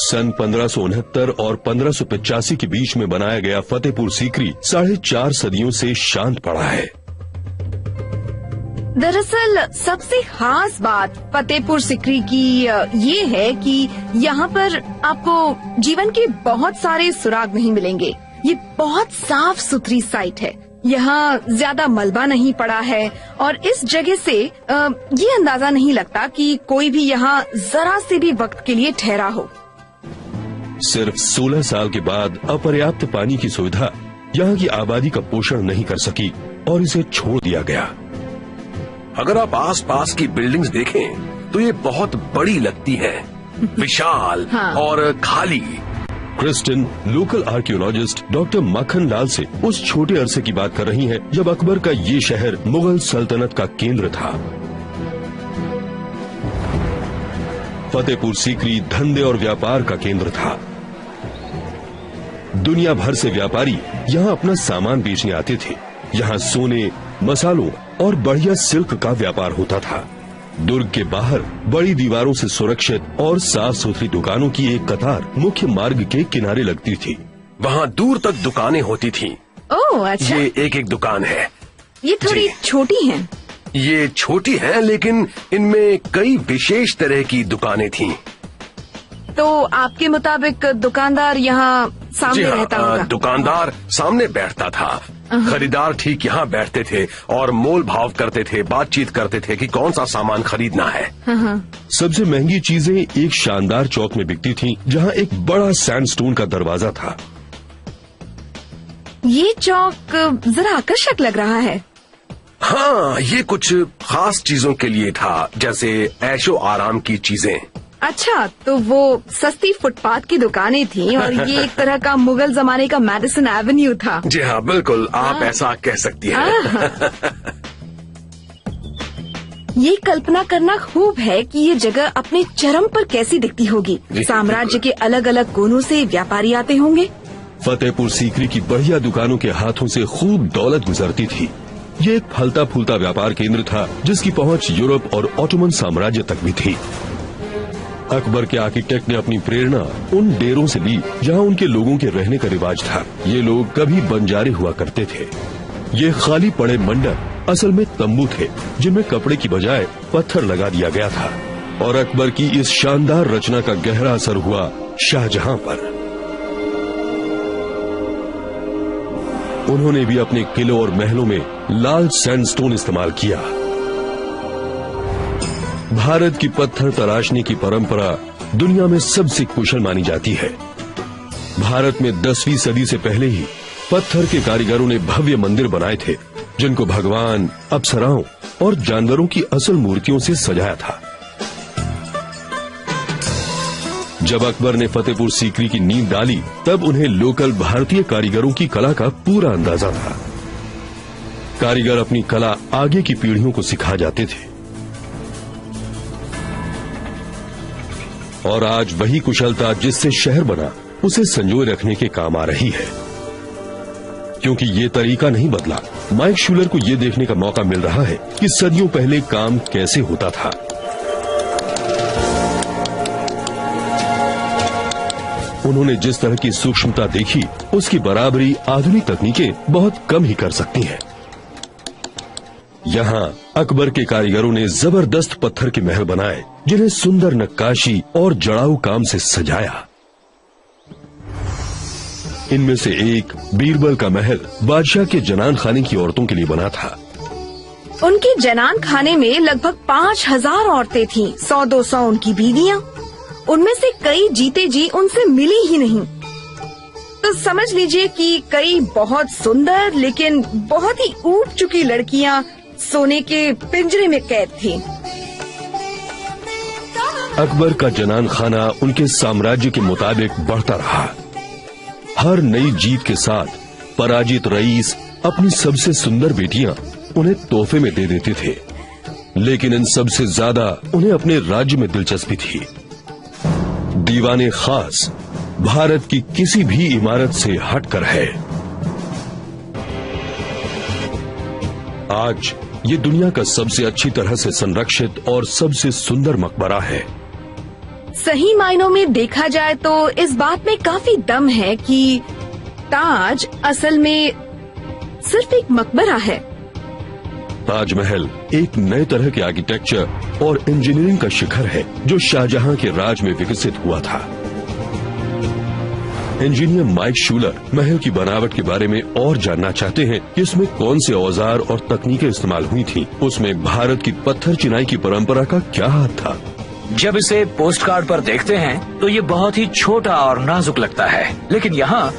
सन 1569 और 1585 के बीच में बनाया गया फतेहपुर सीकरी 4.5 सदियों से शांत पड़ा है। दरअसल सबसे खास बात फतेहपुर सीकरी की ये है कि यहाँ पर आपको जीवन के बहुत सारे सुराग नहीं मिलेंगे। ये बहुत साफ सुथरी साइट है। यहाँ ज्यादा मलबा नहीं पड़ा है और इस जगह से ये अंदाजा नहीं लगता कि कोई भी यहाँ जरा से भी वक्त के लिए ठहरा हो। सिर्फ 16 साल के बाद अपर्याप्त पानी की सुविधा यहाँ की आबादी का पोषण नहीं कर सकी और इसे छोड़ दिया गया। अगर आप आसपास की बिल्डिंग्स देखें तो ये बहुत बड़ी लगती हैं, विशाल हाँ। और खाली। क्रिस्टिन लोकल आर्कियोलॉजिस्ट डॉक्टर मक्खन लाल से उस छोटे अरसे की बात कर रही हैं जब अकबर का ये शहर मुगल सल्तनत का केंद्र था। फतेहपुर सीकरी धंधे और व्यापार का केंद्र था। दुनिया भर से व्यापारी यहाँ अपना सामान बेचने आते थे। यहाँ सोने, मसालों और बढ़िया सिल्क का व्यापार होता था। दुर्ग के बाहर बड़ी दीवारों से सुरक्षित और साफ सुथरी दुकानों की एक कतार मुख्य मार्ग के किनारे लगती थी। वहाँ दूर तक दुकानें होती थीं। ओह अच्छा। ये एक दुकान है। ये थोड़ी जी। छोटी हैं। ये छोटी है लेकिन इनमें कई विशेष तरह की दुकानें थीं। तो आपके मुताबिक दुकानदार यहाँ जी सामने हाँ, रहता होगा। दुकानदार सामने बैठता था। खरीदार ठीक यहाँ बैठते थे और मोल भाव करते थे, बातचीत करते थे कि कौन सा सामान खरीदना है। सबसे महंगी चीजें एक शानदार चौक में बिकती थीं, जहाँ एक बड़ा सैंडस्टोन का दरवाजा था। ये चौक जरा आकर्षक लग रहा है। हाँ, ये कुछ खास चीजों के लिए था, जैसे ऐशो आराम की चीजें। अच्छा, तो वो सस्ती फुटपाथ की दुकानें थीं और ये एक तरह का मुगल जमाने का मैडिसन एवेन्यू था। जी हाँ, बिल्कुल, आप ऐसा कह सकती हैं। ये कल्पना करना खूब है कि ये जगह अपने चरम पर कैसी दिखती होगी। साम्राज्य के अलग अलग कोनों से व्यापारी आते होंगे। फतेहपुर सीकरी की बढ़िया दुकानों के हाथों से खूब दौलत गुजरती थी। ये एक फलता फूलता व्यापार केंद्र था, जिसकी पहुंच यूरोप और ऑटोमन साम्राज्य तक भी थी। अकबर के आर्किटेक्ट ने अपनी प्रेरणा उन डेरों से ली, जहां उनके लोगों के रहने का रिवाज था। ये लोग कभी बंजारे हुआ करते थे। ये खाली पड़े मंडप असल में तंबू थे, जिनमें कपड़े की बजाय पत्थर लगा दिया गया था। और अकबर की इस शानदार रचना का गहरा असर हुआ शाहजहां पर। उन्होंने भी अपने किलों और महलों में लाल सैंडस्टोन इस्तेमाल किया। भारत की पत्थर तराशने की परंपरा दुनिया में सबसे कुशल मानी जाती है। भारत में 10वीं सदी से पहले ही पत्थर के कारीगरों ने भव्य मंदिर बनाए थे, जिनको भगवान, अप्सराओं और जानवरों की असल मूर्तियों से सजाया था। जब अकबर ने फतेहपुर सीकरी की नींव डाली, तब उन्हें लोकल भारतीय कारीगरों की कला का पूरा अंदाजा था। कारीगर अपनी कला आगे की पीढ़ियों को सिखा जाते थे। और आज वही कुशलता जिससे शहर बना, उसे संजोए रखने के काम आ रही है। क्योंकि ये तरीका नहीं बदला, माइक शूलर को ये देखने का मौका मिल रहा है कि सदियों पहले काम कैसे होता था। उन्होंने जिस तरह की सूक्ष्मता देखी, उसकी बराबरी आधुनिक तकनीकें बहुत कम ही कर सकती हैं। यहाँ अकबर के कारीगरों ने जबरदस्त पत्थर के महल बनाए, जिन्हें सुंदर नक्काशी और जड़ाऊ काम से सजाया। इनमें से एक बीरबल का महल बादशाह के जनान खाने की औरतों के लिए बना था। उनके जनान खाने में लगभग 5000 औरतें थीं, 100-200 उनकी बीवियां। उनमें से कई जीते जी उनसे मिली ही नहीं। तो समझ लीजिए कि कई बहुत सुंदर लेकिन बहुत ही ऊब चुकी लड़कियां सोने के पिंजरे में कैद थीं। अकबर का जनान खाना उनके साम्राज्य के मुताबिक बढ़ता रहा। हर नई जीत के साथ पराजित रईस अपनी सबसे सुंदर बेटियां उन्हें तोहफे में दे देते थे, लेकिन इन सबसे ज्यादा उन्हें अपने राज्य में दिलचस्पी थी। दीवाने खास भारत की किसी भी इमारत से हटकर है। आज ये दुनिया का सबसे अच्छी तरह से संरक्षित और सबसे सुंदर मकबरा है। सही मायनों में देखा जाए तो इस बात में काफी दम है कि ताज असल में सिर्फ एक मकबरा है। ताजमहल एक नए तरह के आर्किटेक्चर और इंजीनियरिंग का शिखर है, जो शाहजहां के राज में विकसित हुआ था। इंजीनियर माइक शूलर महल की बनावट के बारे में और जानना चाहते हैं कि इसमें कौन से औजार और तकनीकें इस्तेमाल हुई थीं। उसमें भारत की पत्थर चिनाई की परंपरा का क्या हाथ था। जब इसे पोस्ट कार्ड पर देखते हैं तो ये बहुत ही छोटा और नाजुक लगता है, लेकिन यहाँ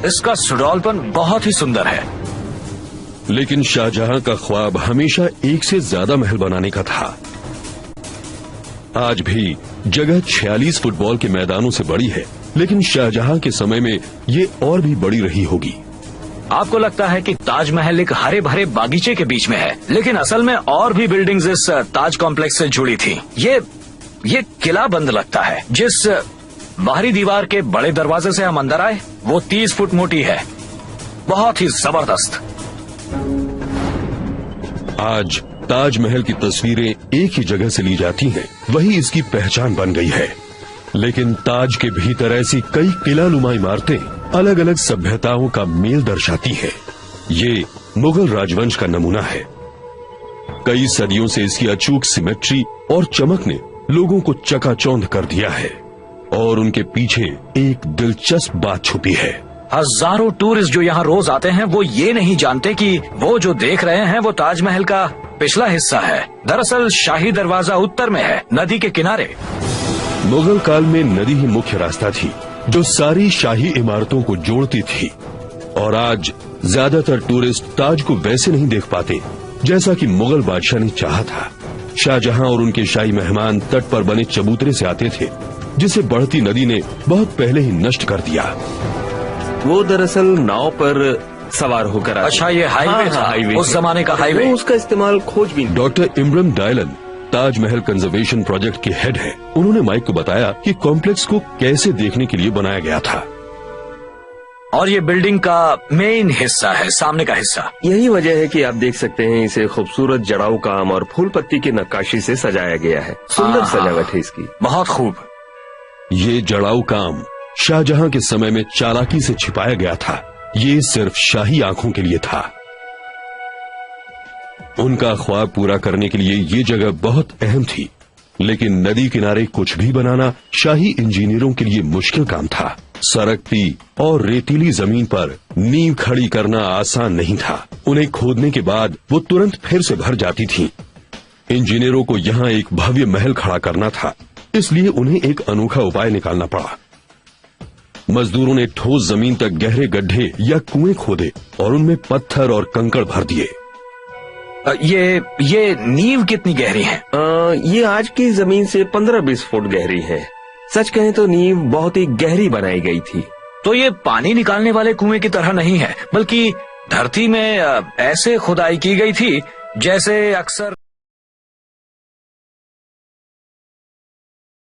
इसका सुडौलपन बहुत ही सुंदर है। लेकिन शाहजहां का ख्वाब हमेशा एक से ज्यादा महल बनाने का था। आज भी जगह 46 फुटबॉल के मैदानों से बड़ी है, लेकिन शाहजहां के समय में ये और भी बड़ी रही होगी। आपको लगता है कि ताजमहल एक हरे भरे बागीचे के बीच में है, लेकिन असल में और भी बिल्डिंग्स इस ताज कॉम्प्लेक्स से जुड़ी थी। ये किला बंद लगता है। जिस बाहरी दीवार के बड़े दरवाजे से हम अंदर आए, वो 30 फुट मोटी है, बहुत ही जबरदस्त। आज ताजमहल की तस्वीरें एक ही जगह से ली जाती हैं, वही इसकी पहचान बन गई है। लेकिन ताज के भीतर ऐसी कई किलानुमा इमारतें अलग अलग सभ्यताओं का मेल दर्शाती हैं। ये मुगल राजवंश का नमूना है। कई सदियों से इसकी अचूक सिमेट्री और चमक ने लोगों को चकाचौंध कर दिया है। और उनके पीछे एक दिलचस्प बात छुपी है। हजारों टूरिस्ट जो यहाँ रोज आते हैं वो ये नहीं जानते कि वो जो देख रहे हैं वो ताजमहल का पिछला हिस्सा है। दरअसल शाही दरवाजा उत्तर में है, नदी के किनारे। मुगल काल में नदी ही मुख्य रास्ता थी जो सारी शाही इमारतों को जोड़ती थी, और आज ज्यादातर टूरिस्ट ताज को वैसे नहीं देख पाते जैसा कि मुगल बादशाह ने चाहा था। शाहजहां और उनके शाही मेहमान तट पर बने चबूतरे से आते थे, जिसे बढ़ती नदी ने बहुत पहले ही नष्ट कर दिया। वो दरअसल नाव पर सवार होकर आते। अच्छा, ये हाईवे था, हाईवे उस जमाने का हाईवे। वो उसका इस्तेमाल खोजबीन। Doctor Imran Dylan Taj Mahal conservation project के हेड हैं। उन्होंने माइक को बताया कि कॉम्प्लेक्स को कैसे देखने के लिए बनाया गया था। और ये बिल्डिंग का मेन हिस्सा है, सामने का हिस्सा। यही वजह है कि आप देख सकते हैं इसे खूबसूरत जड़ाऊ काम और फूल पत्ती की नक्काशी से सजाया गया है। सुंदर सजावट है इसकी। बहुत खूब। ये जड़ाऊ काम शाहजहां के समय में चालाकी से छिपाया गया था। ये सिर्फ शाही आंखों के लिए था। उनका ख्वाब पूरा करने के लिए ये जगह बहुत अहम थी, लेकिन नदी किनारे कुछ भी बनाना शाही इंजीनियरों के लिए मुश्किल काम था। सरकती और रेतीली जमीन पर नींव खड़ी करना आसान नहीं था। उन्हें खोदने के बाद वो तुरंत फिर से भर जाती थीं। इंजीनियरों को यहाँ एक भव्य महल खड़ा करना था, इसलिए उन्हें एक अनोखा उपाय निकालना पड़ा। मजदूरों ने ठोस जमीन तक गहरे गड्ढे या कुएं खोदे और उनमें पत्थर और कंकड़ भर दिए। ये नींव कितनी गहरी है? ये आज की जमीन से 15-20 फुट गहरी है। सच कहें तो नींव बहुत ही गहरी बनाई गई थी। तो ये पानी निकालने वाले कुएं की तरह नहीं है, बल्कि धरती में ऐसे खुदाई की गई थी जैसे अक्सर